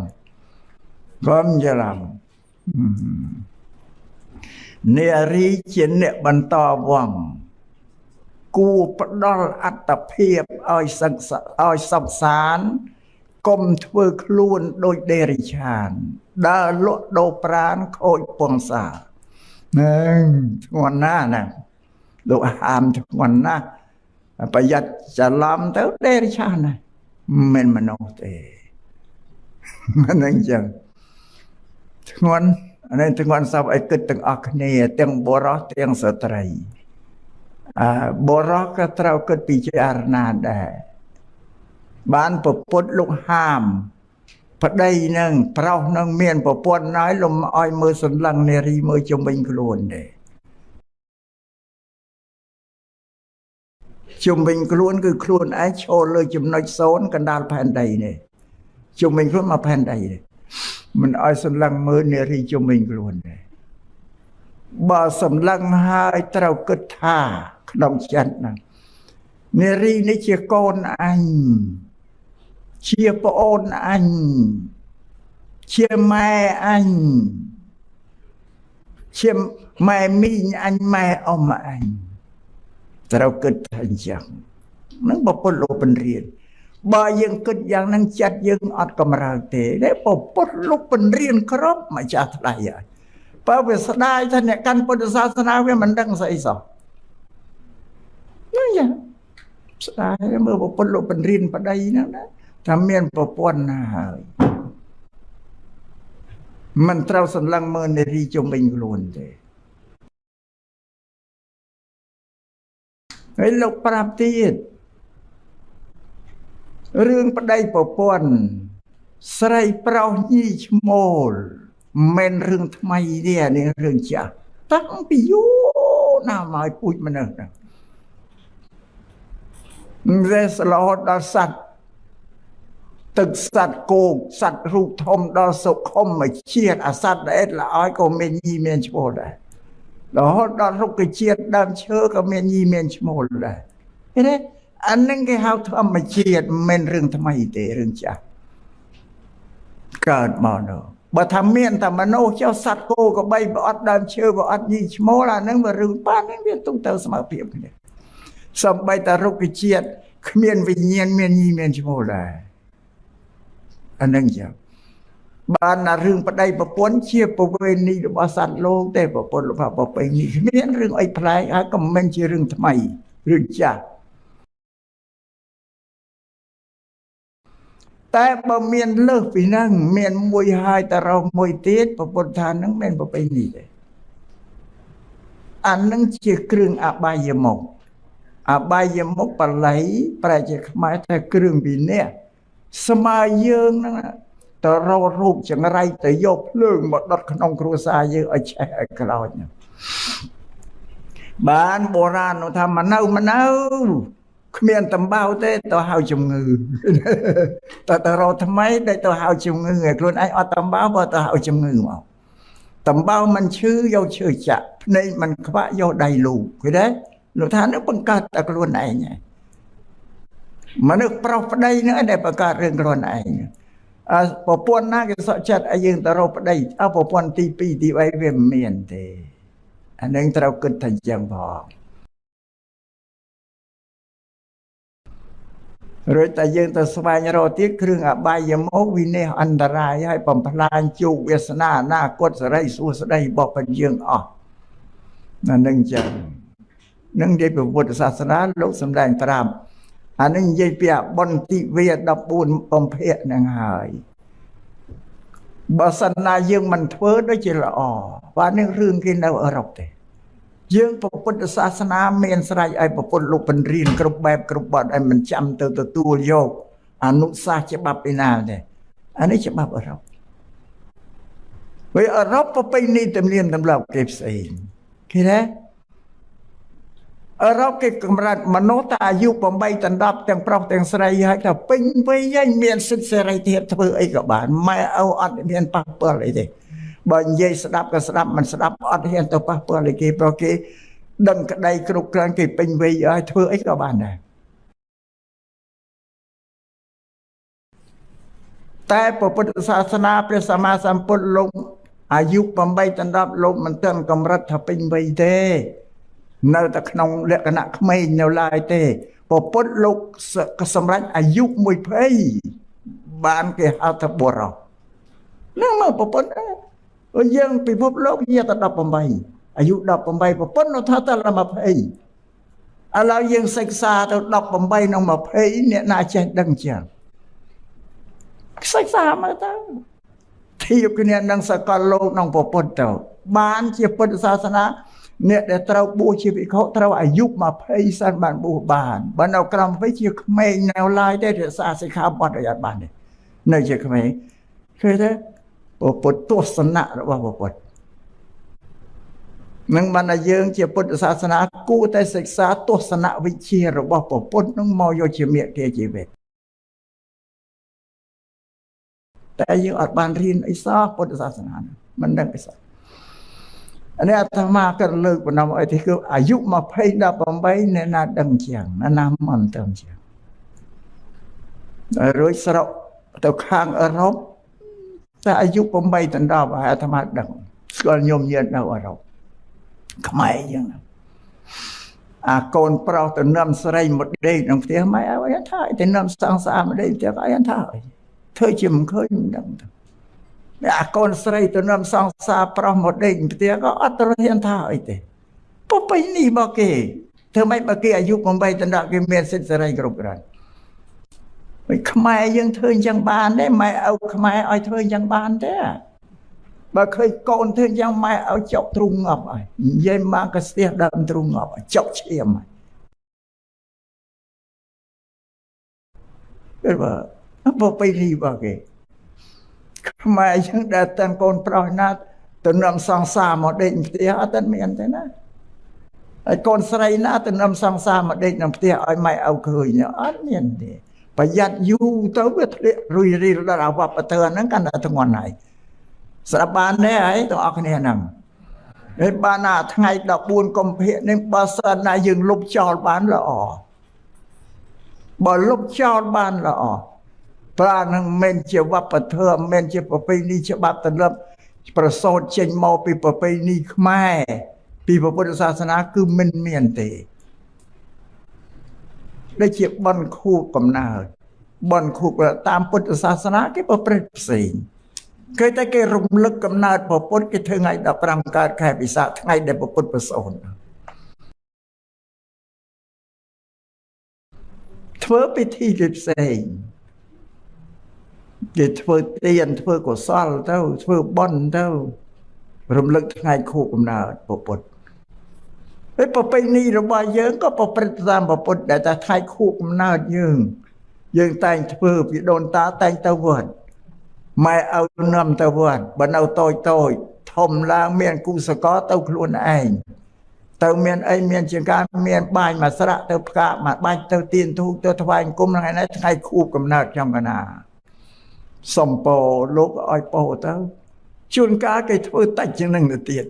នារីជាអ្នកបន្តវង្សគួរផ្ដល់អត្តភាពឲ្យសិក្សាឲ្យសុខសាន្តកុំធ្វើខ្លួនដូចដេរិឆានដើរលក់ដូរប្រានខូចពងសាហ្នឹងធ្ងន់ណាស់ណាលោកហាមធ្ងន់ណាស់ប្រយ័ត្នច្រឡំទៅដេរិឆានណាមិនមនុស្សទេហ្នឹងចឹងធ្ងន់អានេះធ្ងន់សពឲ្យគិតទាំងអស់គ្នាទាំងបុរសទាំងស្ត្រីបុរសក៏ត្រូវគិតពិចារណាដែរបានប្រពុតលោកហាមប្តីនឹងប្រុសនឹងមានប្រពន្ធហើយលំឲ្យមើលសន្លឹងនារីមើលជំវិញខ្លួនទេជំវិញខ្លួនគឺខ្លួនឯងឈរលើចំណុច0កណ្ដាលផែនដីនេះជំវិញខ្លួនមកផែនដីនេះមិនឲ្យសន្លឹងមើលនារីជំវិញខ្លួនទេបើសម្លឹងហើយត្រូវគិតថាក្នុងចិត្តហ្នឹងនារីនេះជាកូនអញជាប្អូនអញជាម៉ែអញជាម៉ែមីងអញម៉ែអ៊ំអញត្រូវគិតថាអញ្ចឹងនឹងបពុតលោកបញ្រៀនបើយើងគិតយ៉ាងហ្នឹងចិត្តយើងអត់កម្រើកទេតែបពុតលោកបញ្រៀនគ្រប់ម្ចាស់ថ្លៃហើយបើវាស្ដាយថាអ្នកកាន់ពុទ្ធសាសនាវាមិនដឹងស្អីសោះហ្នឹងយ៉ាងស្ដាយមើលបពុតលោកបញ្រៀនប្តីហ្នឹងណាថាមានប្រពន្ធណាហើយមិនត្រូវសន្លឹងមើលនារីជុំវិញខ្លួនទេហើយលោកប្រាប់ទៀតរឿងប្តីប្រពន្ធស្រីប្រុសញីឈ្មោលមិនរឿងថ្មីទេនេះរឿងចាស់តាំងពីយូរណាស់មកពូជមនុស្សហ្នឹងវាស្លហត់ដល់សត្វទឹកសត្វគោកសត្វរូបធំដល់សុខុមជាតិអាសត្វដែលល្អឲ្យក៏មានញីមានឈ្មោលដែររហូតដល់រុក្ខជាតិដើមឈើក៏មានញីមានឈ្មោលដែរឃើញទេអានឹងគេហៅធម្មជាតិមិនរឿងថ្មីទេរឿងចាស់កើតមកនោះបើថាមានតែមនុស្សចុះសត្វគោក៏បីបើអត់ដើមឈើបើអត់ញីឈ្មោលអានឹងវារឿងប៉ាហ្នឹងវាទុំទៅស្មើភាពគ្នាសំបីតែរុក្ខជាតិគ្មានវិញ្ញាណមានញីមានឈ្មោលដែរអានឹងចឹងបានណារឿងប្តីប្រពន្ធជាប្រវេណីរបស់សត្វលោកទេប្រពន្ធរបស់ប្រពៃនេះគ្មានរឿងអីប្លែកហើយក៏មិនជារឿងថ្មីរឿងចាស់តែបើមានលើសពីហ្នឹងមានមួយហើយតរោមួយទៀតប្រពន្ធថាហ្នឹងមិនប្រពៃនេះទេអាហ្នឹងជាគ្រឿងអបាយមុខអបាយមុខបល័យប្រែជាខ្មែរថាគ្រឿងវិន័យស្មើយើងហ្នឹងទៅរករូបចង្រៃទៅយកភ្លើងមកដុតក្នុងគ្រួសារយើងឲ្យឆេះឲ្យក្លោចបានបុរាណនោះថាមកនៅគ្មានតំបៅទេទៅហៅជំងឺទៅរកថ្មីដែលទៅហៅជំងឺឲ្យខ្លួនឯងអត់តំបៅបើទៅហៅជំងឺមកតំបៅមិនឈឺយកឈើចាក់ភ្នែកមិនខ្វាក់យកដៃលូឃើញទេលោកថានឹងបង្កើតតែខ្លួនឯងហើយមនុស្សប្រុសប្តីនឹងដែលបង្កើតរឿងខ្លួនឯងប្រពន្ធណាគេសក់ចិត្តឲ្យយើងទៅរកប្តីប្រពន្ធទី2ទី3វាមិនមានទេអានឹងត្រូវគិតថាអញ្ចឹងផងរួចតែយើងទៅស្វែងរកទៀតគ្រឿងអបាយមុខវិនិច្ឆ័យអន្តរាយឲ្យបំផ្លាញជោគវាសនាអនាគតសេរីសួស្តីរបស់ព្រះយើងអស់អានឹងអញ្ចឹងនឹងនិយាយពីពុទ្ធសាសនាលោកសម្ដែងប្រាប់អានេះនិយាយពីបុណ្យទិវា14កុម្ភៈហ្នឹងហើយបើសិនណាយើងមិនធ្វើដូចជាល្អបាទនេះរឿងគេនៅអឺរ៉ុបទេយើងពុទ្ធសាសនាមានស្រេចឲ្យពុទ្ធលោកបញ្រៀនគ្រប់បែបគ្រប់បទឲ្យមិនចាំទៅទទួលយកអនុសាសន៍ច្បាប់ពីណាទេអានេះច្បាប់អឺរ៉ុបពេលអឺរ៉ុបប្រពៃណីទំនៀមទម្លាប់គេផ្សេងឃើញទេ អឺរ៉ុបគេកម្រិតមនុស្សតែអាយុ8ដល់10ទាំងប្រុសទាំងស្រីហើយថាពេញវ័យហើយមានសិទ្ធិសេរីភាពធ្វើអីក៏បានម៉ែឪអត់មានប៉ះពាល់អីទេបើនិយាយស្ដាប់ក៏ស្ដាប់មិនស្ដាប់អត់ហ៊ានទៅប៉ះពាល់អីគេព្រោះគេដឹងក្តីគ្រប់គ្រាន់គេពេញវ័យហើយធ្វើអីក៏បានដែរតែពុទ្ធសាសនាព្រះសម្មាសម្ពុទ្ធលោកអាយុ8ដល់10លោកមិនទាន់កម្រិតថាពេញវ័យទេនៅតែក្នុងលក្ខណៈក្មេងនៅឡើយទេពុទ្ធលោកសម្រាប់អាយុ20បានគេហៅថាបុរសហ្នឹងមកពុទ្ធយើងពិភពលោកជាតែ18អាយុ18ពុទ្ធនោះថាតែ20ឥឡូវយើងសិក្សាទៅ18និង20អ្នកណាចេះដឹងចឹងសិក្សាមើលទៅធៀបគ្នានឹងសកលលោកក្នុងពុទ្ធទៅបានជាពុទ្ធសាសនាអ្នកដែលត្រូវបួសជាភិក្ខុត្រូវអាយុ20សិនបានបួសបានបើនៅក្រោម20ជាក្មេងនៅឡើយទេរក្សាសិក្ខាបទឲ្យអត់បានទេនៅជាក្មេងឃើញទេពុទ្ធទស្សនៈរបស់ពុទ្ធនឹងបានតែយើងជាពុទ្ធសាសនាគួរតែសិក្សាទស្សនវិជ្ជារបស់ពុទ្ធនឹងមកយកជាមេគាជីវិតតែយើងអត់បានរៀនអីសោះពុទ្ធសាសនាមិនដឹងអីសោះនេះអាត្មាក៏លើកបណ្ដំឲ្យទីគឺអាយុ20 18អ្នកណាដឹងជាងណាមិនដឹងជាងរួចស្រុកទៅខាងអឺរ៉ុបតែអាយុ8ដល់10ហើយអាត្មាដឹងស្គាល់ញោមញាតនៅអឺរ៉ុបខ្មែរយ៉ាងណាអាកូនប្រុសទៅនាំស្រីមកដេកក្នុងផ្ទះម៉ែឲ្យថាទៅនាំសង្សារមកដេកផ្ទះឲ្យថាធ្វើជាមិនឃើញមិនដឹងទៅអាកូនស្រីទៅនាំសង្សារប្រុសមកដេកផ្ទះក៏អត់ត្រូវហ៊ានថាអីទេពុពេញនេះមកគេធ្វើម៉េចបើគេអាយុ8ដល់10គេមានសិទ្ធិសេរីគ្រប់គ្រាន់ហើយខ្មែរយើងធ្វើអញ្ចឹងបានទេម៉ែឪខ្មែរឲ្យធ្វើអញ្ចឹងបានទេបើឃើញកូនធ្វើអញ្ចឹងម៉ែឲ្យចុកទ្រូងងាប់ហើយនិយាយមកក៏ស្ទះដើមទ្រូងងាប់ចុកឈាមហើយគេបើពុពេញនេះមកគេខ្មែរយើងដែលតាំងកូនប្រុសណាទៅនាំសង្សារមកដេកផ្ទះអត់ទាន់មានទេណាហើយកូនស្រីណាទៅនាំសង្សារមកដេកក្នុងផ្ទះឲ្យម៉ែឪឃើញអត់មានទេប្រយ័ត្នយូរទៅវាធ្លាក់រុយរីដល់អវបតើហ្នឹងកាន់តែធ្ងន់ហើយស្រាប់បានទេហើយទាំងអស់គ្នាហ្នឹងហើយបានណាថ្ងៃ14កុម្ភៈនេះបើសិនណាយើងលុបចោលបានល្អបើលុបចោលបានល្អប្រានឹងមិនជាវប្បធម៌មិនជាប្រពៃណីច្បាប់ទម្លាប់ប្រសូតចេញមកពីប្រពៃណីខ្មែរពីពុទ្ធសាសនាគឺមិនមានទេដូចជាបន់ខួបកំណើតបន់ខួបតាមពុទ្ធសាសនាគេប្រព្រឹត្តផ្សេងគេតែគេរំលឹកកំណើតពុទ្ធគេធ្វើថ្ងៃ15កើតខែពិសាខថ្ងៃដែលពុទ្ធប្រសូតធ្វើពិធីផ្សេងគេធ្វើទានធ្វើកុសលទៅធ្វើបុណ្យទៅរំលឹកថ្ងៃខួបកំណើតពុទ្ធហើយប្រពៃណីរបស់យើងក៏ប្រព្រឹត្តតាមពុទ្ធដែលតែថ្ងៃខួបកំណើតយើងតែងធ្វើពីដូនតាតែងទៅវត្តម៉ែឲ្យនាំទៅវត្តបើនៅតូចធំឡើងមានគូសកលទៅខ្លួនឯងទៅមានអីមានជាការមានបាញ់មួយស្រាក់ទៅផ្កាមួយបាច់ទៅទៀនធូបទៅថ្វាយគុំថ្ងៃនេះថ្ងៃខួបកំណើតចំកណាសំពោលោកឲ្យពោទៅជួនកាលគេធ្វើតិចជាងនឹងទៅទៀត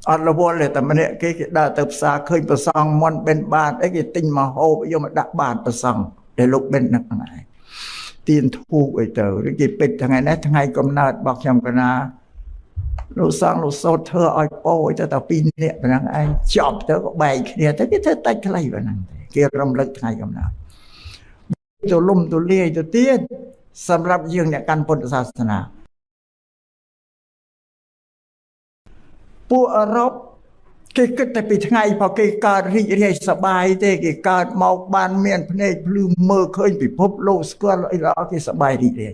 អត់រវល់ទេតែម្នាក់គេដើរទៅផ្សារឃើញប្រសងមន់បិណ្ឌបាតអីគេទិញមកហូបយកមកដាក់បាតប្រសងដែលលោកបិណ្ឌនឹងហ្នឹងឯងទៀនធូបអីទៅឬគេពេចថ្ងៃនេះថ្ងៃកំណើតរបស់ខ្ញុំកណាលោកសង្ឃលោកសូត្រធ្វើឲ្យពោទៅតែ2នាក់ប៉ុណ្ណឹងឯងចប់ទៅក៏បែកគ្នាទៅគេធ្វើតិចខ្លីប៉ុណ្ណឹងទេគេរំលឹកថ្ងៃកំណើតទៅលំទូលាយទៅទៀតសម្រាប់យើងអ្នកកាន់ពុទ្ធសាសនាពួកអឺរ៉ុបគេគិតតែពីថ្ងៃพอគេកើតរីករាយសប្បាយទេគេកើតមកបានមានភ្នែកភ្លឺមើលឃើញពិភពលោកស្គាល់អីល្អគេសប្បាយរីករាយ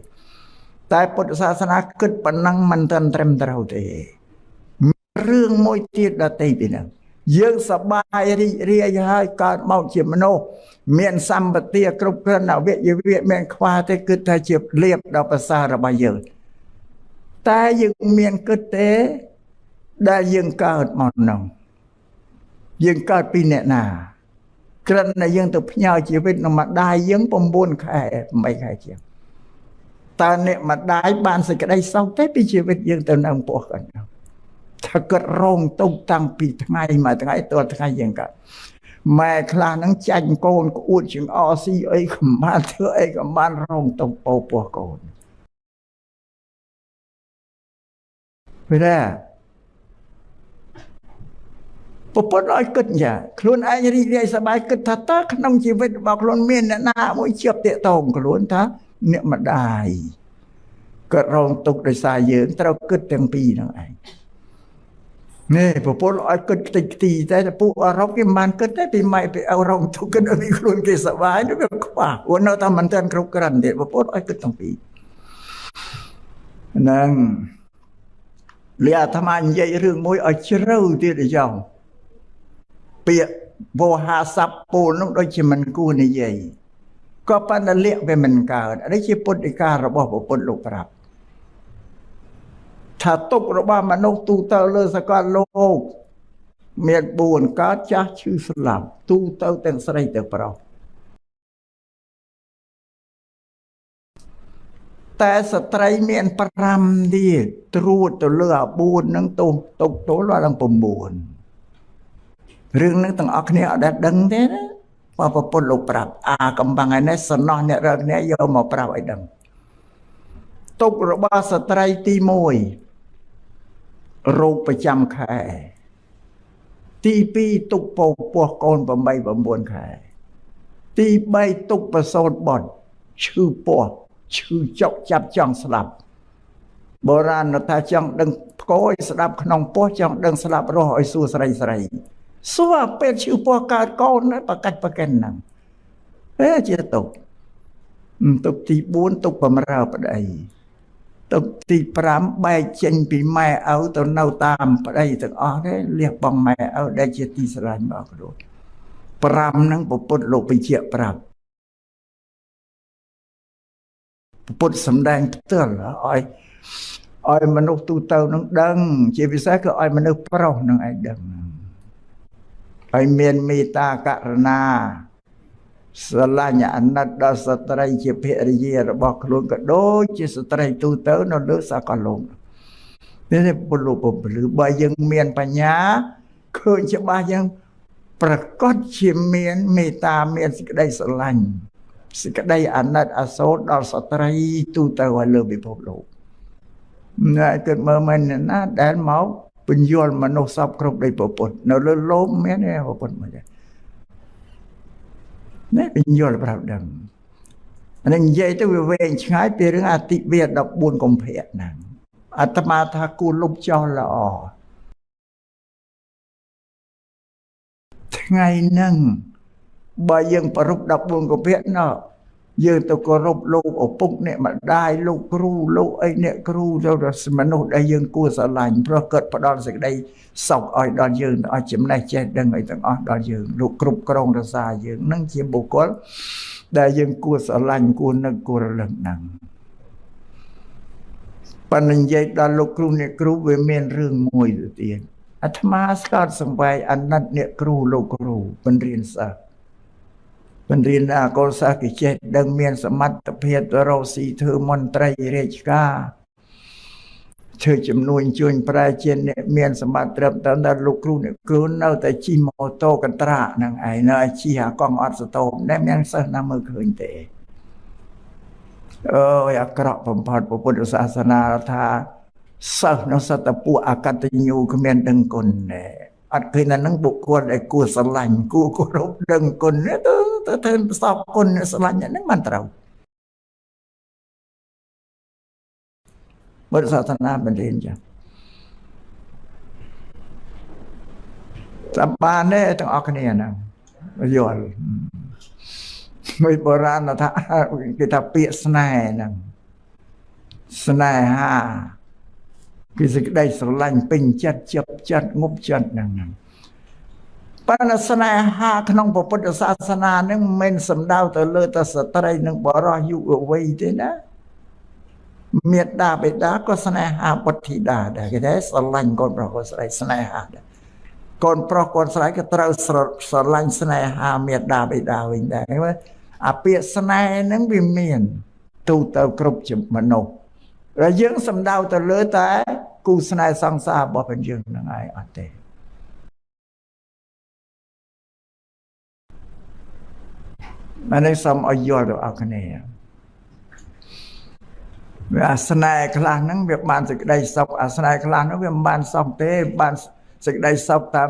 តែពុទ្ធសាសនាគិតប៉ុណ្ណឹងមិនត្រឹមត្រូវទេរឿងមួយទៀតដទៃពីហ្នឹងយើងសប្បាយរីករាយហើយកើតមកជាមនុស្សមានសម្បត្តិគ្រប់គ្រាន់អវយវៈមានខ្វះទេគិតថាជាលៀបដល់ប្រសើររបស់យើងតែយើងមានគិតទេដែលយើងកើតមកនោះយើងកើតពីអ្នកណា ក្រិនដែលយើងទៅផ្ញើជីវិតនឹងម្ដាយយើង9 ខែ 8 ខែជាងតើអ្នកម្ដាយបានសេចក្តីសុខទេពីជីវិតយើងទៅនៅពោះគាត់ថាគាត់រងទុកតាំងពីថ្ងៃមួយថ្ងៃតទៅថ្ងៃយើងកើតម៉ែខ្លះហ្នឹងចាញ់កូនក្អួតជាងអស៊ីអីក៏បានធ្វើអីក៏បានរងទុកពោះកូនពេលពុទ្ធឲ្យគិតយ៉ាខ្លួនឯងរីករាយសប្បាយគិតថាតើក្នុងជីវិតរបស់ខ្លួនមានអ្នកណាមួយជាប់តាក់ទងខ្លួនថាអ្នកម្ដាយគាត់រងទុកដោយសារយើងត្រូវគិតទាំងពីរហ្នឹងឯងនេះពុទ្ធឲ្យគិតតិចទីតែពួកអឺរ៉ុបគេមិនបានគិតទេពីម៉ែពីអឺរ៉ុបទុកគិតឲ្យខ្លួនគេសប្បាយទៅវាខ្វះព្រោះនៅតែមិនទាន់គ្រប់គ្រាន់ទេពុទ្ធឲ្យគិតទាំងពីរហ្នឹងលះអាត្មានិយាយរឿងមួយឲ្យជ្រៅទៀតយ៉ាងពាក្យវោហាស័ព្ទពោលនោះដូចជាមិនគួរនិយាយក៏ប៉ុន្តែលក្ខវាមិនកើតនេះជាពុទ្ធដីការបស់ពុទ្ធលោកប្រាប់ថាទុករបស់មនុស្សទូទៅលើសកលលោកមាន4កើតចាស់ឈឺស្លាប់ទូទៅទាំងស្រីទាំងប្រុសតែស្ត្រីមាន5ទៀតត្រួតទៅលើអា4ហ្នឹងទុកទល់ដល់9រឿងហ្នឹងទាំងអស់គ្នាអត់ដែលដឹងទេណាបើប្រពន្ធលោកប្រាប់កំបាំងឯនេះសំណោះអ្នករើគ្នាយកមកប្រាប់ឲ្យដឹងទុករបស់ស្ត្រីទី1រោគប្រចាំខែទី2ទុកពោះកូន8 9 ខែទី3ទុកប្រសូតបុត្រឈឺពោះឈឺចុកចាប់ចង់ស្លាប់បុរាណថាចង់ដឹងផ្គរឲ្យស្ដាប់ក្នុងពោះចង់ដឹងស្លាប់រស់ឲ្យសួរស្រីសួរពេលឈឺពោះកើតកូនប្រកាច់ប្រកិនហ្នឹងជាទុកទី4ទុកបំរើប្តីទុកទី5បែកចេញពីម៉ែឪទៅនៅតាមប្តីទាំងអស់ទេលះបង់ម៉ែឪដែលជាទីស្រឡាញ់របស់ខ្លួន5ហ្នឹងពុទ្ធលោកបញ្ជាក់ប្រាប់ពុទ្ធសម្ដែងផ្ទាល់ឲ្យមនុស្សទូទៅនឹងដឹងជាពិសេសគឺឲ្យមនុស្សប្រុសនឹងឯងដឹងឲ្យមានមេត្តាករុណាស្រឡាញ់អាណិតដល់ស្ត្រីជាភរិយារបស់ខ្លួនក៏ដូចជាស្ត្រីទូទៅនៅលើសកលលោកនេះពុទ្ធលោកពលឺបើយើងមានបញ្ញាឃើញច្បាស់យ៉ាងប្រកាសជាមានមេត្តាមានសេចក្តីស្រឡាញ់សេចក្តីអាណិតអាសូរដល់ស្ត្រីទូទៅឲ្យលើពិភពលោកអ្នកគិតមើលមិនណាដែលមកបញ្យល់មនុស្សសពគ្រប់ដោយពុទ្ធនៅលើលោកមានទេពុទ្ធមកនេះបញ្យល់ប្រាប់ដឹងអានេះនិយាយទៅវាវែងឆ្ងាយពីរឿងអតិវា14 កុម្ភៈហ្នឹងអាត្មាថាគួរលុបចោលល្អថ្ងៃហ្នឹងបើយើងប្រព14 កុម្ភៈណោះយើងទៅគោរពលោកឪពុកអ្នកម្ដាយលោកគ្រូលោកអីអ្នកគ្រូទៅមនុស្សដែលយើងគួរស្រឡាញ់ព្រោះគាត់ផ្ដល់សេចក្តីសុខឲ្យដល់យើងឲ្យចំណេះចេះដឹងឲ្យទាំងអស់ដល់យើងលោកគ្រប់គ្រងរក្សាយើងនឹងជាបុគ្គលដែលយើងគួរស្រឡាញ់គួរនឹកគួររលឹកហ្នឹងប៉ុន្តែនិយាយដល់លោកគ្រូអ្នកគ្រូវាមានរឿងមួយទៅទៀតអាត្មាស្កោតសង្វែងអាណិតអ្នកគ្រូលោកគ្រូបញ្រៀនសិស្សបញ្រៀនអាកុលសាស្ត្រគេចេះដឹងមានសមត្ថភាពទៅរកស៊ីធ្វើមន្ត្រីរាជការធ្វើចំនួនជួយប្រែជាអ្នកមានសមត្ថភាពដល់លោកគ្រូអ្នកគ្រូនៅតែជិះម៉ូតូកន្ត្រាក់ហ្នឹងឯងនៅជិះអាកង់អត់ស្តូបតែមានសិស្សណាមើលឃើញទេអូយអាក្រក់បំផុតពុទ្ធសាសនាថាសិស្សនៅសត្វពួកអកតញ្ញូគ្មានដឹងគុណទេអត់ឃើញថានឹងបុគ្គលដែលគួរស្រឡាញ់គួរគោរពដឹងគុណទៅធ្វើសពគុណស្រឡាញ់ហ្នឹងមិនត្រូវពុទ្ធសាសនាបញ្រៀនចឹងសម្បានទេទាំងអស់គ្នាហ្នឹងយល់មួយបុរាណថាគេថាពាក្យស្នេហ៍ហ្នឹងស្នេហាគឺសេចក្តីស្រឡាញ់ពេញចិត្តជាប់ចិត្តងប់ចិត្តហ្នឹងប៉ុន្តែស្នេហាក្នុងពុទ្ធសាសនាហ្នឹងមិនសំដៅទៅលើតែស្ត្រីនិងបុរសយុវវ័យទេណាមេត្តាបិតាក៏ស្នេហាបុត្រធីតាដែរគេថាស្រឡាញ់កូនប្រុសកូនស្រីស្នេហាដែរ កូនប្រុសកូនស្រីក៏ត្រូវស្រឡាញ់ស្នេហាមេត្តាបិតាវិញដែរអាពាក្យស្នេហ៍ហ្នឹងវាមានទូទៅគ្រប់មនុស្សហើយយើងសំដៅទៅលើតែគូស្នេហ៍សង្សាររបស់ព្រះយើងហ្នឹងឯងអត់ទេអានេះសូមឲ្យយល់ទៅអរគ្នាវាអាស្នេហ៍ខ្លះហ្នឹងវាបានសេចក្តីសុខអាស្នេហ៍ខ្លះហ្នឹងវាមិនបានសុខទេបានសេចក្តីសុខតាម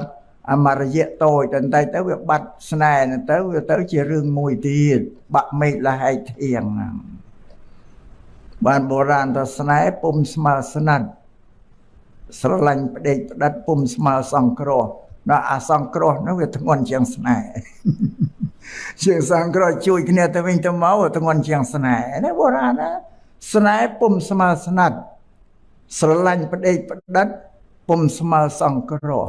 អមរយៈតូចតែទៅវាបាត់ស្នេហ៍ទៅវាទៅជារឿងមួយទៀតបាក់មេឃលហែកធៀងហ្នឹងបានបុរាណថាស្នេហ៍ពុំស្មើស្និទ្ធស្រឡាញ់ផ្ដេកផ្ដិតពុំស្មើសង្គ្រោះដល់អាសង្គ្រោះនោះវាធ្ងន់ជាងស្នេហ៍ជាងសង្គ្រោះជួយគ្នាទៅវិញទៅមកធ្ងន់ជាងស្នេហ៍ណាបុរាណណាស្នេហ៍ពុំស្មើស្និទ្ធស្រឡាញ់ផ្ដេកផ្ដិតពុំស្មើសង្គ្រោះ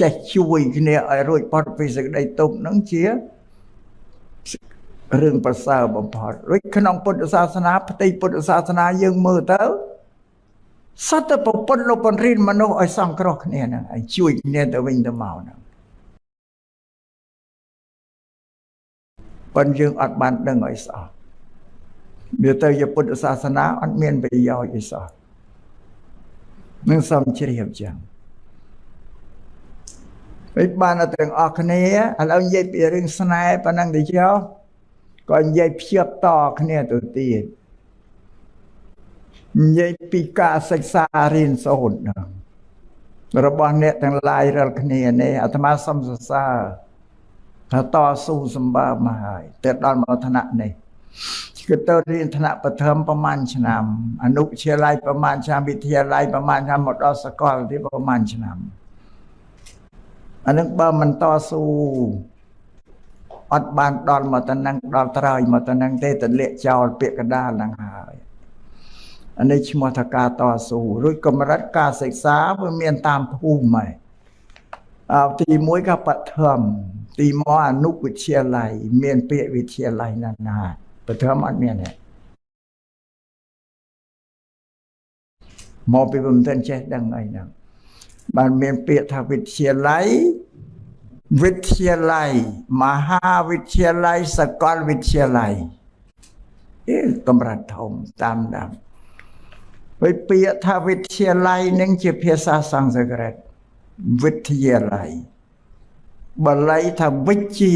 ចេះជួយគ្នាឲ្យរួចផុតពីសេចក្តីទុក្ខនឹងជារឿងប្រសើរបំផុតរួចក្នុងពុទ្ធសាសនាផ្ទៃពុទ្ធសាសនាយើងមើលទៅសត្វតែប្រពន្ធលោកពន្រិនមនុស្សឲ្យសង្គ្រោះគ្នាហ្នឹងឲ្យជួយគ្នាទៅវិញទៅមកហ្នឹងប៉ុន្តែយើងអត់បានដឹងឲ្យស្អប់វាទៅជាពុទ្ធសាសនាអត់មានប្រយោជន៍អីសោះនឹងសូមជ្រាបចឹងពេលបានទាំងអស់គ្នាឥឡូវនិយាយពីរឿងស្នេហ៍ប៉ុណ្ណឹងទៅចុះក៏និយាយភ្ជាប់តគ្នាទៅទៀតនិយាយពីការសិក្សារៀនសូត្ររបស់អ្នកទាំងឡាយរាល់គ្នានេះអាត្មាសូមសរសើរថាតស៊ូសម្បើមមកហើយទៅដល់មកឋានៈនេះគឺទៅរៀនឋានៈបឋមប្រហែលឆ្នាំអនុវិទ្យាល័យប្រហែលឆ្នាំវិទ្យាល័យប្រហែលឆ្នាំមកដល់សាកលទៀតប្រហែលឆ្នាំអានឹងបើមិនតស៊ូអត់បានដល់មកទៅនឹងដល់ត្រើយមកទៅនឹងទេទលាក់ចោលពាក្យកដាលហ្នឹងហើយអានេះឈ្មោះថាការតស៊ូរួចកម្រិតការសិក្សាវាមានតាមភូមិហើយទី1ក៏បឋមទីមកអនុវិទ្យាល័យមានពាក្យវិទ្យាល័យណាបឋមអត់មានទេមកពីមិនទាន់ចេះដឹងអីហ្នឹងបានមានពាក្យថាវិទ្យាល័យវិទ្យាល័យមហាវិទ្យាល័យសាកលវិទ្យាល័យកម្រិតធំតាមដាំហើយពាក្យថាវិទ្យាល័យនឹងជាភាសាសំស្ក្រឹតវិទ្យាល័យបាលីថាវិជ្ជា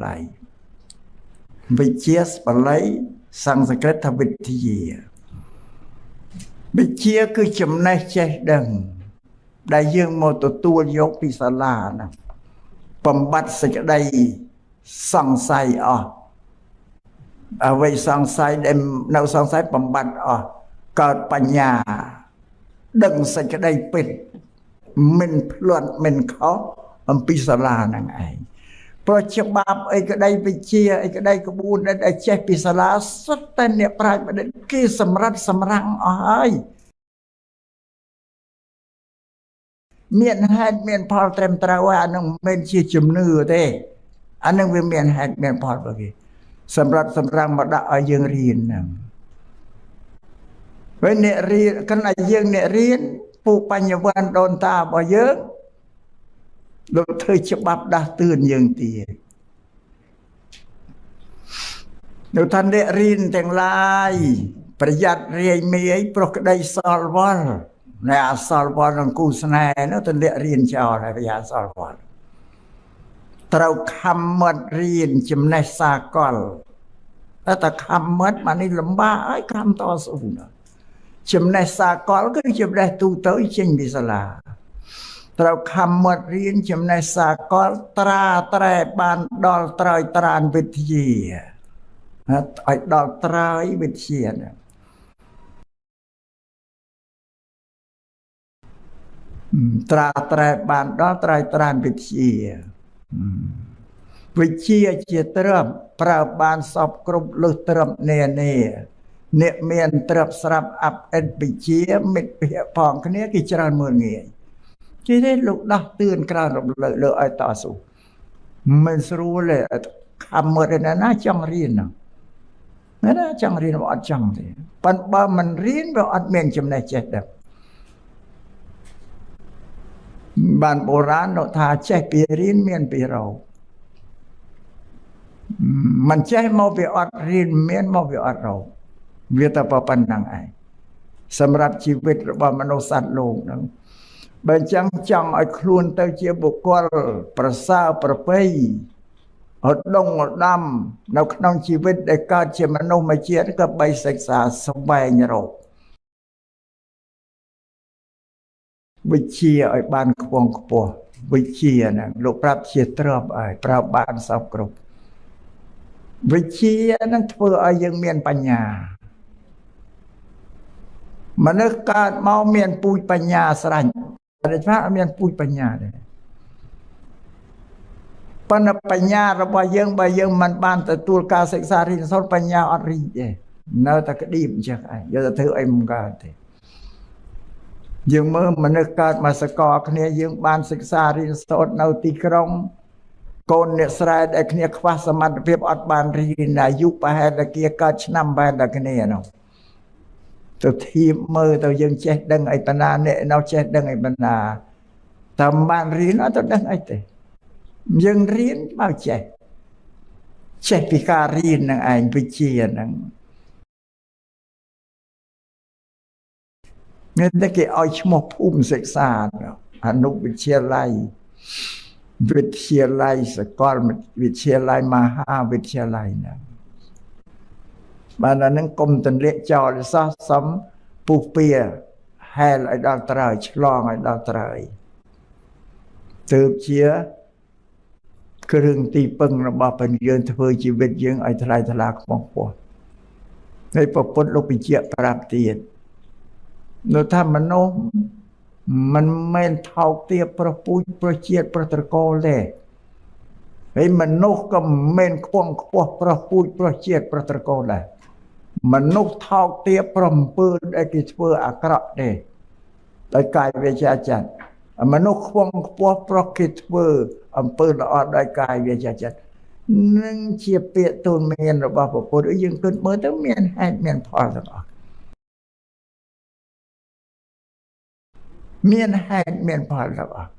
ល័យវិជ្ជាបាលីសំស្ក្រឹតថាវិទ្យាវិជ្ជាគឺចំណេះចេះដឹងដែលយើងមកទទួលយកពីសាលាណាបំបត្តិសេចក្តីសង្ស័យអស់អ្វីសង្ស័យដែលនៅសង្ស័យបំបត្តិអស់កើតបញ្ញាដឹងសេចក្តីពិតមិនភ្លាត់មិនខុសអំពីសាលាហ្នឹងឯងព្រោះច្បាប់អីក្តីវិជ្ជាអីក្តីក្បួនដែលចេះពីសាលាសុទ្ធតែអ្នកប្រាជ្ញបណ្ឌិតគេសម្រិតសម្រាំងអស់ហើយមានហេតុមានផលត្រឹមត្រូវអានឹងមិនមែនជាជំនឿទេអានឹងវាមានហេតុមានផលរបស់គេសម្រាប់សម្រាំងមកដាក់ឲ្យយើងរៀនហ្នឹងពេលអ្នករៀនគណៈយើងអ្នករៀនពួកបញ្ញវន្តដូនតារបស់យើងលោកធ្វើច្បាប់ដាស់តឿនយើងទៀតនៅថាអ្នករៀនទាំងឡាយប្រយ័ត្នរាយមាយព្រោះក្តីសល់វល់នៅអសល់វល់នឹងគូស្នេហ៍នោះទលាក់រៀនចោលហើយប្រយ័ត្នសល់វល់ត្រូវខំមាត់រៀនចំណេះសាកលតែខំមាត់មកនេះលំបាកហើយខំតស៊ូចំណេះសាកលគឺចំណេះទូទៅចេញពីសាលាត្រូវខំមាត់រៀនចំណេះសាកលត្រាត្រែបានដល់ត្រើយត្រានវិទ្យាឲ្យដល់ត្រើយវិទ្យាត្រាត្រែបានដល់ត្រើយត្រានវិទ្យាវិជ្ជាជាទ្រព្យប្រើបានសពគ្រប់លុះទ្រព្យនានាអ្នកមានទ្រព្យស្រាប់អាប់អិតវិជ្ជាមិត្តភក្តិផងគ្នាគេច្រើនមើលងាយគេទេលោកដោះតឿនក្រៅរំលើកលើឲ្យតស៊ូមិនស្រួលទេខំមើលណាចង់រៀនណាចង់រៀនអត់ចង់ទេប៉ុន្តែបើមិនរៀនវាអត់មានចំណេះចេះដឹង បានបុរាណនោះថាចេះពីរៀនមានពីរកមិនចេះមកវាអត់រៀនមានមកវាអត់រកវាតែប៉ុណ្្នឹងឯងសម្រាប់ជីវិតរបស់មនុស្សសត្វលោកហ្នឹងបើអញ្ចឹងចង់ឲ្យខ្លួនទៅជាបុគ្គលប្រសើរប្រពៃឧត្តមឧត្តមនៅក្នុងជីវិតដែលកើតជាមនុស្សមួយជាតិក៏បីសិក្សាស្វែងរកវិជ្ជាឲ្យបានខ្ពង់ខ្ពស់វិជ្ជាហ្នឹងលោកប្រាប់ជាទ្រព្យឲ្យប្រើបានសពគ្រប់វិជ្ជាហ្នឹងធ្វើឲ្យយើងមានបញ្ញាមនុស្សកើតមកមានពូជបញ្ញាស្រេចតែថាអត់មានពូជបញ្ញាទេប៉ុន្តែបញ្ញារបស់យើងបើយើងមិនបានទទួលការសិក្សារៀនសូត្របញ្ញាអត់រីកទេនៅតែក្តៀបអញ្ចឹងឯងយកទៅធ្វើអីមិនកើតទេយើងមើលមនុស្សកើតមកសកលគ្នាយើងបានសិក្សារៀនសូត្រនៅទីក្រុងកូនអ្នកស្រែដែលគ្នាខ្វះសមត្ថភាពអត់បានរៀនអាយុប្រហែលតែគេកើតឆ្នាំប្រហែលតែគ្នានោះទៅធៀបមើលទៅយើងចេះដឹងអីបណ្ណាអ្នកនោះចេះដឹងអីបណ្ណាតាមបានរៀនអត់ទៅដឹងអីទេយើងរៀនបើចេះពីការរៀននឹងឯងវិជ្ជាហ្នឹងមានតែគេឲ្យឈ្មោះភូមិសិក្សាអនុវិទ្យាល័យវិទ្យាល័យសកលវិទ្យាល័យមហាវិទ្យាល័យហ្នឹងបានអានឹងកុំទន្លាក់ចោលសោះសំពុះពៀហែលឲ្យដល់ត្រូវឆ្លងឲ្យដល់ត្រូវទើបជាគ្រឿងទីពឹងរបស់ព្រះយើងធ្វើជីវិតយើងឲ្យថ្លៃថ្លាខ្ពង់ខ្ពស់ហើយព្រះពុទ្ធលោកបញ្ជាក់ប្រាប់ទៀតនោះថាមនុស្សមិនមែនថោកទាបប្រពូជប្រជាតិប្រត្រកូលទេហើយមនុស្សក៏មិនមែនខ្ពង់ខ្ពស់ប្រពូជប្រជាតិប្រត្រកូលដែរមនុស្សថោកទាបប្រអំពើដែលគេធ្វើអាក្រក់ទេដោយកាយវាចាចិត្តមនុស្សខ្ពង់ខ្ពស់ប្រគេធ្វើអំពើល្អដោយកាយវាចាចិត្តនឹងជាពាក្យទូលមានរបស់ព្រះពុទ្ធយើងគិតមើលទៅមានហេតុមានផលទាំងអស់មានហេតុមានផលទាំងអស់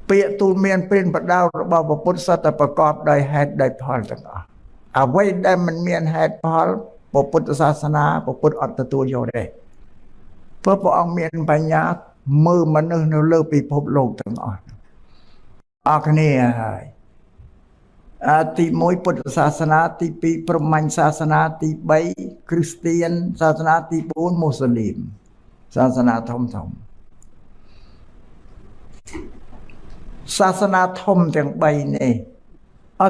ពាក្យទូលមានព្រានប្រដៅរបស់ព្រះពុទ្ធសត្វតែប្រកបដោយហេតុដោយផលទាំងអស់អ្វីដែលមិនមានហេតុផលព្រះពុទ្ធសាសនាព្រះពុទ្ធអត់ទទួលយកទេព្រោះព្រះអង្គមានបញ្ញាមើលមនុស្សនៅលើពិភពលោកទាំងអស់អរគ្នាហើយទី1ពុទ្ធសាសនាទី2ព្រហ្មញ្ញសាសនាទី3គ្រីស្ទៀនសាសនាទី4មូស្លីមសាសនាធំសាសនាធំទាំង3នេះ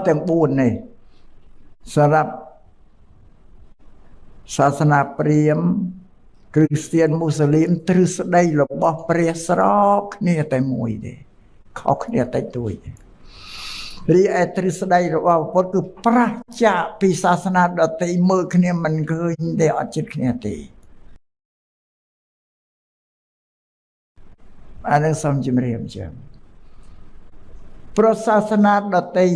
ទាំង4នេះសម្រាប់សាសនាព្រាហ្មណ៍គ្រីស្ទៀនមូស្លីមទ្រឹស្ដីរបស់ព្រះស្របគ្នាតែមួយទេខុសគ្នាតិចតួចទេរីឯទ្រឹស្ដីរបស់ពុទ្ធគឺប្រឆាចពីសាសនាដទៃមើលគ្នាមិនឃើញទេអត់ចិត្តគ្នាទេអានឹងសូមជម្រាបចឹងព្រោះសាសនាដទៃ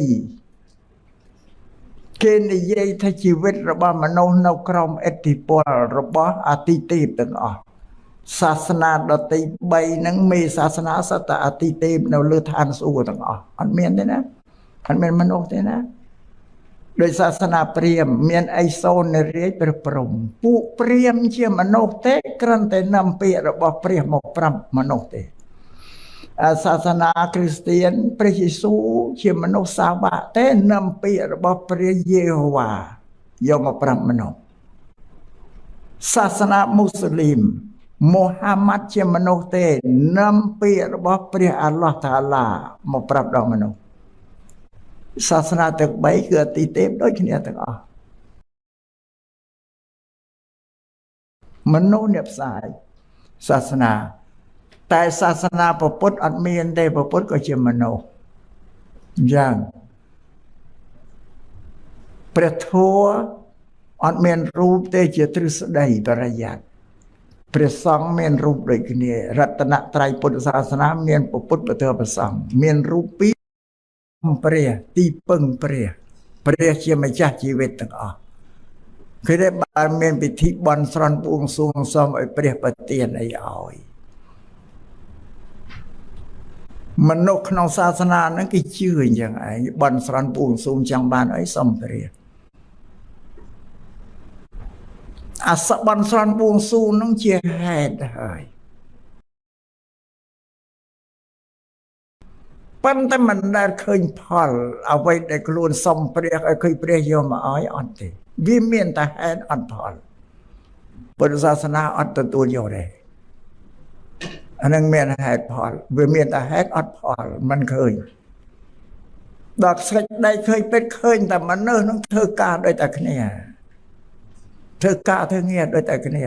គេនិយាយថាជីវិតរបស់មនុស្សនៅក្រោមឥទ្ធិពលរបស់អាទិទេពទាំងអស់សាសនាដទៃ3ហ្នឹងមេសាសនាសតអាទិទេពនៅលើឋានសួគ៌ទាំងអស់អត់មានទេណាអត់មានមនុស្សទេណាដោយសាសនាព្រាហ្មណ៍មានអីសូនរាជព្រះព្រំពួកព្រាហ្មណ៍ជាមនុស្សទេគ្រាន់តែនាំពាក្យរបស់ព្រះមកប្រាប់មនុស្សទេសាសនាគ្រីស្ទៀនព្រះយេស៊ូវជាមនុស្សសាវកទេនាំពាក្យរបស់ព្រះយេហូវ៉ាយកមកប្រាប់មនុស្សសាសនាមូស្លីមមូហាម៉ាត់ជាមនុស្សទេនាំពាក្យរបស់ព្រះអាឡោះតាឡាមកប្រាប់ដល់មនុស្សសាសនាទាំង3គឺអតិទេពដូចគ្នាទាំងអស់មនុស្សអ្នកផ្សាយសាសនាតែសាសនាពុទ្ធអត់មានទេពុទ្ធក៏ជាមនុស្សយ៉ាងព្រះធម៌អត់មានរូបទេជាទ្រឹស្ដីបរិយ័តព្រះសង្ឃមានរូបដូចគ្នារតនត្រ័យពុទ្ធសាសនាមានពុទ្ធបទព្រះសង្ឃមានរូបពីរព្រះទីពឹងព្រះជាម្ចាស់ជីវិតទាំងអស់គឺតែបើមានពិធីបន់ស្រន់បួងសួងសូមឲ្យព្រះប្រទានអីឲ្យ មនុស្សក្នុងសាសនាហ្នឹងគេជឿអញ្ចឹងឯងបន់ស្រន់បួងសួងចង់បានអីសុំព្រះអាសបន់ស្រន់បួងសួងហ្នឹងជាហេតុហើយប៉ុន្តែមិនដែលឃើញផលអ្វីដែលខ្លួនសុំព្រះឲ្យឃើញព្រះយកមកឲ្យអត់ទេវាមានតែហេតុអត់ផលពុទ្ធសាសនាអត់ទទួលយកទេអានឹងមានហេតុផលវាមានតែហេតុអត់ផលមិនឃើញដល់ស្លេចដៃឃើញពេតឃើញតែមនុស្សនឹងធ្វើការដូចតែគ្នាធ្វើការធ្វើងារដូចតែគ្នា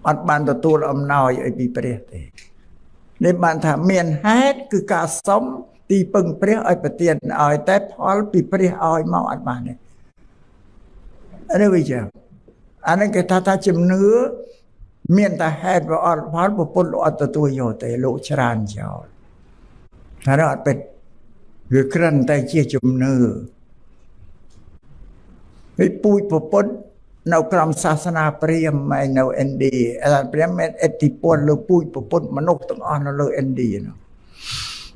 អត់បានទទួលអំណោយឲ្យពីព្រះទេនេះបានថាមានហេតុគឺការសុំទីពឹងព្រះឲ្យប្រទានឲ្យតែផលពីព្រះឲ្យមកអត់បានទេនេះវាចឹងអានេះគេថាជំនឿមានតែហេតុវាអត់ផលប្រពន្ធលោកអត់ទទួលយកទេលោកច្រើនចោលថាអត់ពេតវាគ្រាន់តែជាជំនឿហើយពូជប្រពន្ធនៅក្រមសាសនាព្រាហ្មណ៍នៅឥណ្ឌាព្រាហ្មណ៍មានឥទ្ធិពលលើពូជប្រពន្ធមនុស្សទាំងអស់នៅលើឥណ្ឌានោះ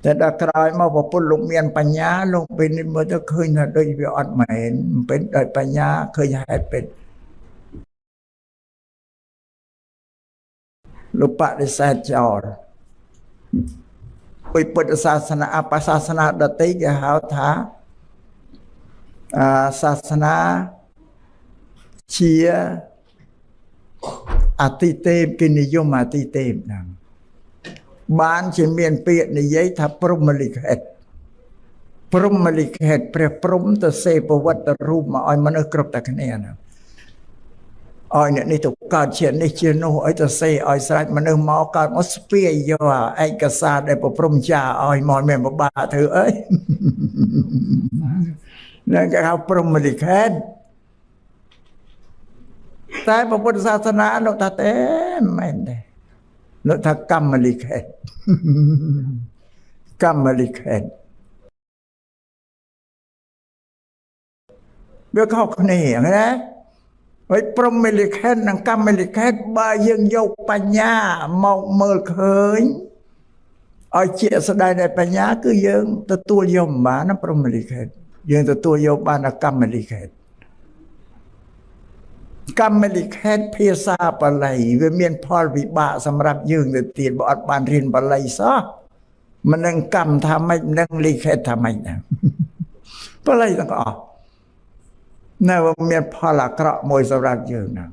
តែដល់ក្រោយមកប្រពន្ធលោកមានបញ្ញាលោកពេលនេះមើលទៅឃើញថាដូចវាអត់មែនពេតដោយបញ្ញាឃើញហេតុពេតលោកបដិសេធចោលពុទ្ធសាសនាអបសាសនាដទៃគេហៅថាសាសនាជាអតិទេពគេនិយមអតិទេពហ្នឹងបានជាមានពាក្យនិយាយថាព្រហ្មលិខិតព្រហ្មលិខិតព្រះព្រហ្មទៅសេប្រវត្តិរូបមកឲ្យមនុស្សគ្រប់តែគ្នាហ្នឹងឲ្យអ្នកនេះទៅកើតជានេះជានោះឲ្យទៅសេឲ្យស្រេចមនុស្សមកកើតមកស្ពាយយកឯកសារដែលប្រព្រំចាឲ្យមកមានបបាធ្វើអីនឹងគេហៅព្រហ្មលិខិតតែពុទ្ធសាសនាលោកថាទេមែនទេលោកថាកម្មលិខិតកម្មលិខិតវាខុសគ្នាណាហើយព្រហ្មលិខិតនិងកម្មលិខិតបើយើងយកបញ្ញាមកមើលឃើញឲ្យជាស្ដែងនៃបញ្ញាគឺយើងទទួលយកបានណាព្រហ្មលិខិតយើងទទួលយកបានកម្មលិខិតកម្មលិខិតភាសាបាលីវាមានផលវិបាកសម្រាប់យើងទៅទៀតបើអត់បានរៀនបាលីសោះមិននឹងកម្មថាម៉េចមិននឹងលិខិតថាម៉េចណាបាលីទាំងអស់នៅមានផលអាក្រក់មួយសម្រាប់យើងណា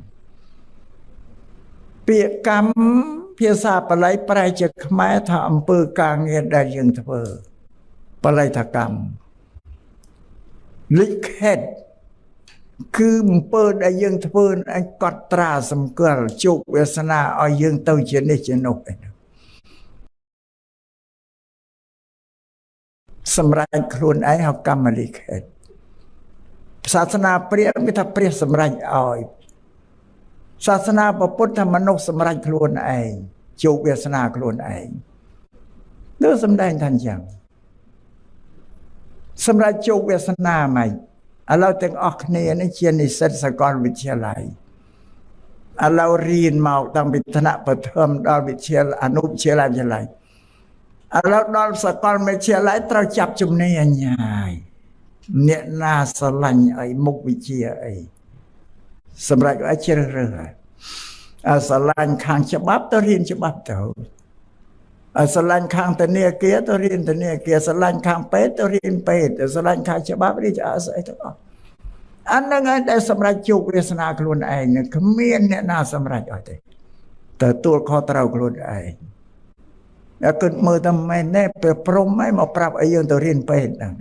ពាក្យកម្មភាសាបាលីប្រែជាខ្មែរថាអំពើការងារដែលយើងធ្វើបាលីថាកម្មលិខិតគឺអំពើដែលយើងធ្វើឲ្យកត់ត្រាសម្គាល់ជោគវាសនាឲ្យយើងទៅជានេះជានោះសម្រាប់ខ្លួនឯងហៅកម្មលិខិតសាសនាព្រាហ្មណ៍គេថាព្រះសម្រេចឲ្យសាសនាពុទ្ធថាមនុស្សសម្រេចខ្លួនឯងជោគវាសនាខ្លួនឯងនោះសំដែងថាអញ្ចឹងសម្រេចជោគវាសនាមិនឥឡូវទាំងអស់គ្នានេះជានិស្សិតសាកលវិទ្យាល័យឥឡូវរៀនមកតាំងពីថ្នាក់បឋមដល់វិទ្យាអនុវិទ្យាល័យឥឡូវដល់សាកលវិទ្យាល័យត្រូវចាប់ជំនាញអញ្ញាយអ្នកណាស្រឡាញ់អីមុខវិជ្ជាអីសម្រាប់ឲ្យជ្រើសរើសស្រឡាញ់ខាងច្បាប់ទៅរៀនច្បាប់ទៅស្រឡាញ់ខាងធនាគារទៅរៀនធនាគារស្រឡាញ់ខាងពេទ្យទៅរៀនពេទ្យស្រឡាញ់ខាងច្បាប់រៀនស្អីទៅអស់អានឹងឯងដែលសម្រាប់ជោគវាសនាខ្លួនឯងនឹងគ្មានអ្នកណាសម្រេចឲ្យទេទទួលខុសត្រូវខ្លួនឯងតែគិតមើលតែមែនទេពេលព្រមឯងមកប្រាប់ឲ្យយើងទៅរៀនពេទ្យហ្នឹង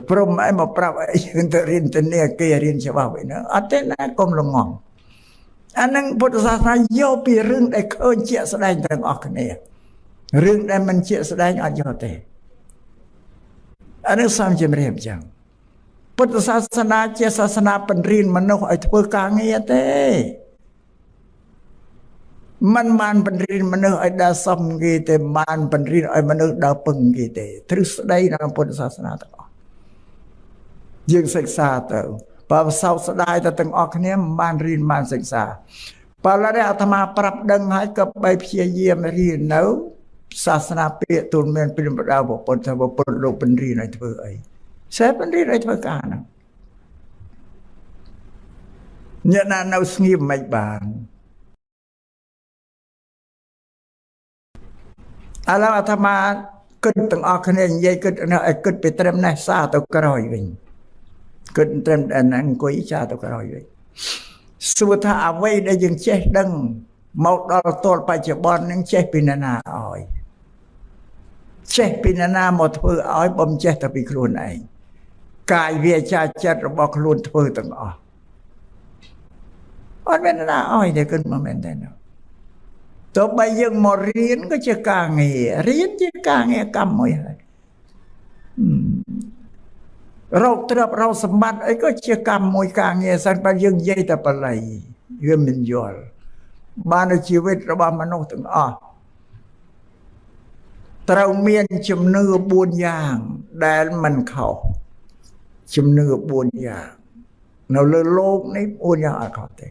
ព្រមឯងមកប្រាប់ឲ្យយើងទៅរៀនធនាគាររៀនច្បាប់ឯហ្នឹងអត់ទេណាកុំល្ងងអានឹងពុទ្ធសាសនាយកពីរឿងដែលឃើញជាក់ស្ដែងទាំងអស់គ្នារឿងដែលមិនជាក់ស្ដែងអត់យកទេអានឹងសំជំរាបចឹងពុទ្ធសាសនាជាសាសនាបង្រៀនមនុស្សឲ្យធ្វើការងារទេមិនបានបង្រៀនមនុស្សឲ្យដើរសំគេទេបានបង្រៀនឲ្យមនុស្សដើរពឹងគេទេទ្រឹស្ដីក្នុងពុទ្ធសាសនាទាំងអស់យើងសិក្សាទៅបើសោកស្ដាយទៅទាំងអស់គ្នាមិនបានរៀនបានសិក្សា បើឡើយអាត្មាប្រាប់ដឹងហើយក៏បីព្យាយាមរៀននៅសាសនាពាក្យទូលមានពីម្ដងពុទ្ធថាពុទ្ធលោកបញ្រៀនឲ្យធ្វើអីសេបញ្រៀនឲ្យធ្វើការហ្នឹងអ្នកណានៅស្ងៀមមិនបានឥឡូវអាត្មាគិតទាំងអស់គ្នានិយាយគិតឲ្យគិតពីត្រឹមនេះសាទៅក្រោយវិញគិតត្រឹមអង្គុយចាទៅក្រោយវិញសួរថាអ្វីដែលយើងចេះដឹងមកដល់ទល់បច្ចុប្បន្ននឹងចេះពីណាឲ្យចេះពីណាមកធ្វើឲ្យបំចេះតែពីខ្លួនឯងកាយវាចាចិត្តរបស់ខ្លួនធ្វើទាំងអស់អត់មានណាឲ្យតែគិតមកមែនទេទោះបីយើងមករៀនក៏ជាការងាររៀនជាការងារកម្មមួយហើយរកទ្រព្យរកសម្បត្តិអីក៏ជាកម្មមួយការងារសិនបើយើងនិយាយតែបល័យវាមិនយល់បានជីវិតរបស់មនុស្សទាំងអស់ត្រូវមានជំនឿ4យ៉ាងដែលមិនខុសជំនឿ4យ៉ាងនៅលើโลกនេះ4យ៉ាងអត់ខុសទេ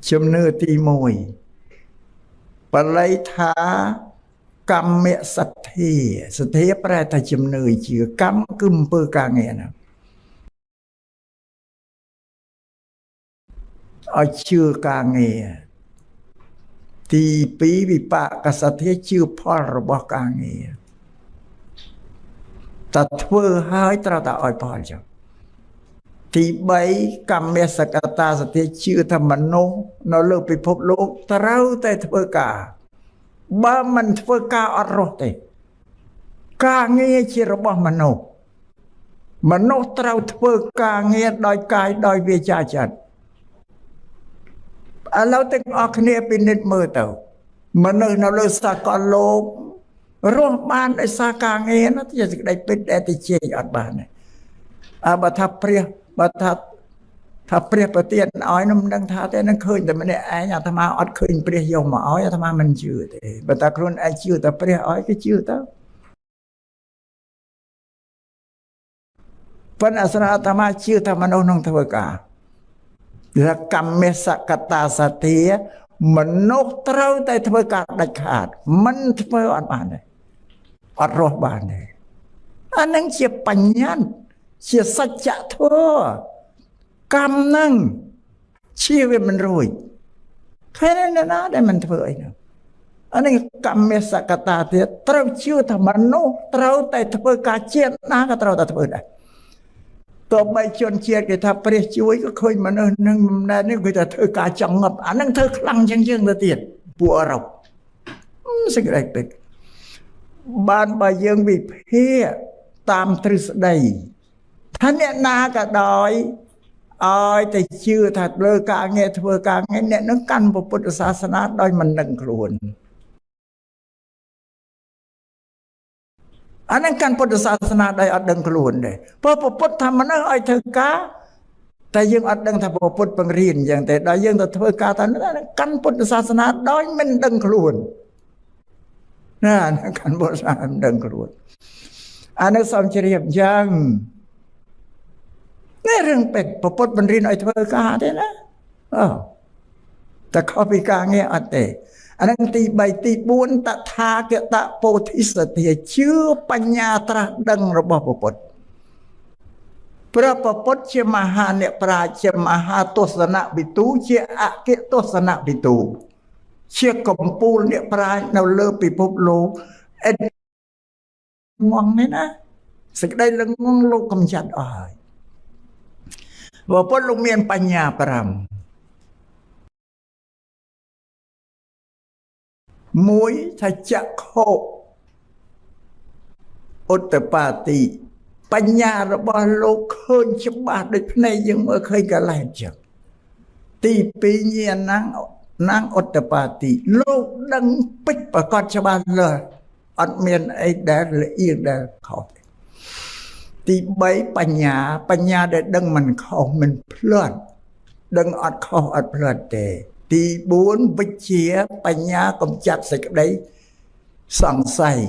ជំនឿទី1បល័យថាកម្មសទ្ធាសទ្ធាប្រែថាជំនឿជឿកម្មគឺអំពើការងារណាឲ្យជឿការងារទី2វិបាកសទ្ធាជឿផលរបស់ការងារតើធ្វើហើយត្រូវតែឲ្យផលចឹងទី3កម្មសកតាសទ្ធាជឿថាមនុស្សនៅលើពិភពលោកត្រូវតែធ្វើការបើមិនធ្វើការអត់រស់ទេការងារជារបស់មនុស្សត្រូវធ្វើការងារដោយកាយដោយវាចាចិត្តឥឡូវទាំងអស់គ្នាពិនិត្យមើលទៅមនុស្សនៅលើសកលលោករស់បានដោយសារការងារនោះជាសេចក្តីពិតដែលទៅជែកអត់បានទេបើថាព្រះបើថាព្រះប្រទានឲ្យនឹងមិនដឹងថាទេនឹងឃើញតែម្នាក់ឯងអាត្មាអត់ឃើញព្រះយកមកឲ្យអាត្មាមិនជឿទេបើថាខ្លួនឯងជឿតែព្រះឲ្យគឺជឿទៅប៉ុន្តែអាស្រ័យអាត្មាជឿថាមនុស្សនឹងធ្វើការថាកម្មសកតាសទ្ធាមនុស្សត្រូវតែធ្វើការដាច់ខាតមិនធ្វើអត់បានទេអត់រស់បានទេអានឹងជាបញ្ញត្តិជាសច្ចធម៌កម្មនឹងជាវាមិនរួចឃើញណាដែលមិនធ្វើអីនោះអានេះកម្មសកតាទៀតត្រូវជឿថាមនុស្សត្រូវតែធ្វើការជាតិណាក៏ត្រូវតែធ្វើដែរទោះបីជនជាតិគេថាព្រះជួយក៏ឃើញមនុស្សនឹងមិនដែរនេះគេថាធ្វើការចង្អឹបអានឹងធ្វើខ្លាំងជាងយើងទៅទៀតពួកអឺរ៉ុបសេចក្តីពិតបានបើយើងវិភាគតាមទ្រឹស្ដីថាអ្នកណាក៏ដោយឲ្យតែជឿថាលើការងារធ្វើការងារអ្នកនឹងកាន់ពុទ្ធសាសនាដោយមិនដឹងខ្លួនអានឹងកាន់ពុទ្ធសាសនាដោយអត់ដឹងខ្លួនទេព្រោះពុទ្ធថាមនុស្សឲ្យធ្វើការតែយើងអត់ដឹងថាពុទ្ធបង្រៀនអញ្ចឹងទេដល់យើងទៅធ្វើការថាកាន់ពុទ្ធសាសនាដោយមិនដឹងខ្លួនណាកាន់ពុទ្ធសាសនាមិនដឹងខ្លួនអានេះសូមជ្រាបអញ្ចឹងនេះរឿងពេកពុទ្ធបង្រៀនឲ្យធ្វើការទេណាតែខុសពីការងារអត់ទេអានឹងទី3ទី4តថាគតពោធិសត្ធាជឿបញ្ញាត្រាស់ដឹងរបស់ពុទ្ធព្រះពុទ្ធជាមហាអ្នកប្រាជ្ញជាមហាទស្សនវិទូជាអគិទស្សនវិទូជាកំពូលអ្នកប្រាជ្ញនៅលើពិភពលោកងងនេះណាសេចក្តីល្ងងលោកកំចាត់អស់ហើយពុទ្ធលោកមានបញ្ញា5មួយថាចក្ខុឧត្តបាតិបញ្ញារបស់លោកឃើញច្បាស់ដូចភ្នែកយើងមើលឃើញកលែងចឹងទី2ញាណណាំងឧត្តបាតិលោកដឹងពិតប្រកបច្បាស់លើអត់មានអីដែលละเอียดដែលខុសទី3បញ្ញាដែលដឹងមិនខុសមិនភ្លាត់ដឹងអត់ខុសអត់ភ្លាត់ទេទី4វិជ្ជាបញ្ញាកំចាត់សេចក្តីសង្ស័យ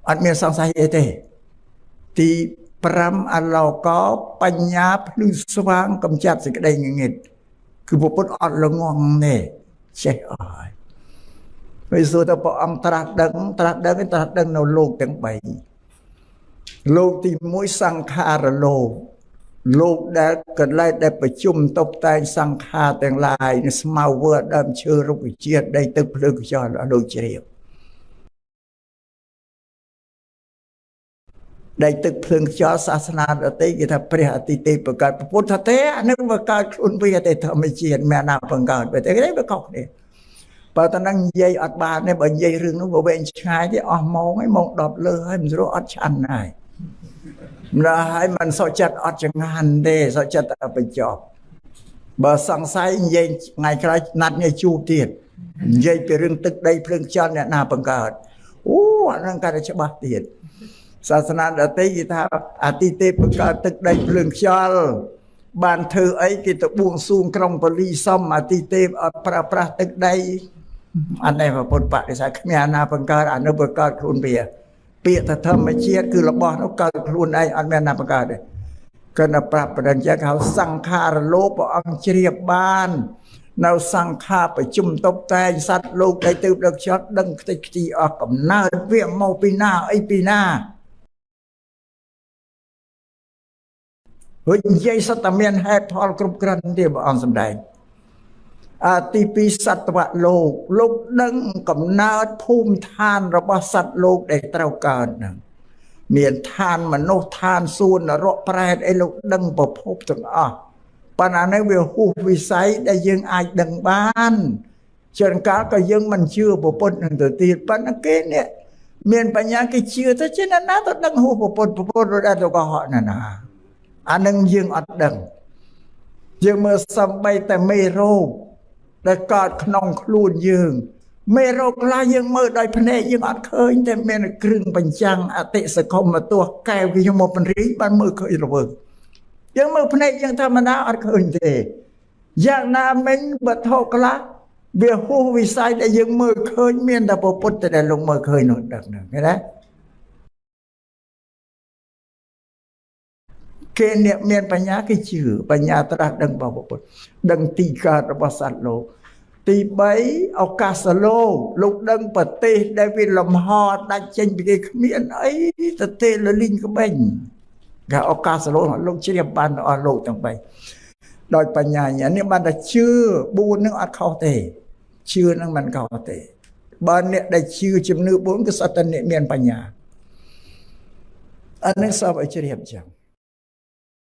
អត់មានសង្ស័យអីទេទី5អឡោកោបញ្ញាភ្លឺស្វាងកំចាត់សេចក្តីងងឹត គឺពុទ្ធអត់ល្ងងទេចេះអស់ហើយសួរទៅព្រះអង្គត្រាស់ដឹងនៅលោកទាំង3លោកទី1សង្ខារលោកដែលកន្លែងដែលប្រជុំតុបតែងសង្ខារទាំងឡាយស្មៅវើដើមឈើរុក្ខជាតិដីទឹកភ្លើងខ្យល់ដូចជ្រាបដីទឹកភ្លើងខ្យល់សាសនាដទៃគេថាព្រះអតិទេពបង្កើតពុទ្ធទេអានឹងបង្កើតខ្លួនវាតែធម្មជាតិមានណាបង្កើតតែគេវាខុសគ្នាបើតើនឹងនិយាយអត់បានទេបើនិយាយរឿងនោះវាវែងឆ្ងាយទេអស់ម៉ោងហើយម៉ោង10លើហើយមិនស្រួលអត់ឆាន់ហើយម្ល៉េះហើយមិនសុខចិត្តអត់ចង្ហាន់ទេសុខចិត្តតែបញ្ចប់បើសង្ស័យនិយាយថ្ងៃក្រោយណាត់ញ៉ៃជួបទៀតនិយាយពីរឿងទឹកដីភ្លើងខ្យល់អ្នកណាបង្កើតអូអានឹងកាន់តែច្បាស់ទៀតសាសនាដទៃគេថាអតិទេពបង្កើតទឹកដីភ្លើងខ្យល់បានធ្វើអីគេទៅបួងសួងក្រុងពលីសុំអតិទេពអត់ប្រើប្រាស់ទឹកដីអានេះពុទ្ធបដិសេធគ្មានអាណាបង្កើតអានោះបង្កើតខ្លួនវាពាក្យថាធម្មជាតិគឺរបស់នោះកើតខ្លួនឯងអត់មានណាបង្កើតទេគាត់ទៅប្រាប់ប្រដឹងចឹងហៅសង្ខារលោកព្រះអង្គជ្រាបបាននៅសង្ខារប្រជុំតុបតែងសត្វលោកដីទើបដឹកខ្យល់ដឹងខ្ទេចខ្ទីអស់កំណើតវាមកពីណាអីពីណាហើយនិយាយសត្វតែមានហេតុផលគ្រប់គ្រាន់ទេព្រះអង្គសម្ដែងទី2សត្វលោកដឹងកំណើតភូមិឋានរបស់សត្វលោកដែលត្រូវកើតហ្នឹងមានឋានមនុស្សឋានសួគ៌នរកប្រែតអីលោកដឹងប្រភពទាំងអស់ប៉ុន្តែនេះវាហួសវិស័យដែលយើងអាចដឹងបានច្រើនកាលក៏យើងមិនជឿពុទ្ធនឹងទៅទៀតប៉ុន្តែគេនេះមានបញ្ញាគេជឿទៅជាណាទៅដឹងហួសពុទ្ធរត់ទៅកុហកណាអានឹងយើងអត់ដឹងយើងមើលសំបីតែមេរោគដែលកើតក្នុងខ្លួនយើងមេរោគខ្លះយើងមើលដោយភ្នែកយើងអត់ឃើញតែមានគ្រឿងបញ្ចាំងអតិសកុមទោះកែវគេយកមកពន្រីបានមើលឃើញរវើកយើងមើលភ្នែកយើងធម្មតាអត់ឃើញទេយ៉ាងណាមិញវត្ថុខ្លះវាហួសវិស័យដែលយើងមើលឃើញមានតែពុទ្ធដែលលោកមើលឃើញនោះដឹងហ្នឹងឃើញទេគេអ្នកមានបញ្ញាគេជឿបញ្ញាត្រាស់ដឹងរបស់ពុទ្ធដឹងទីកើតរបស់សត្វលោកទី3ឱកាសលោកដឹងប្រទេសដែលវាលំហដាច់ចេញពីគេគ្មានអីទៅទេលលីងក្បេងគេឱកាសលោកជ្រាបបានអស់លោកទាំង3ដោយបញ្ញាញានេះបានតែជឿ4នឹងអត់ខុសទេជឿនឹងមិនខុសទេបើអ្នកដែលជឿជំនឿ4គឺសត្វតែអ្នកមានបញ្ញាអានេះសពឲ្យជ្រាបចឹង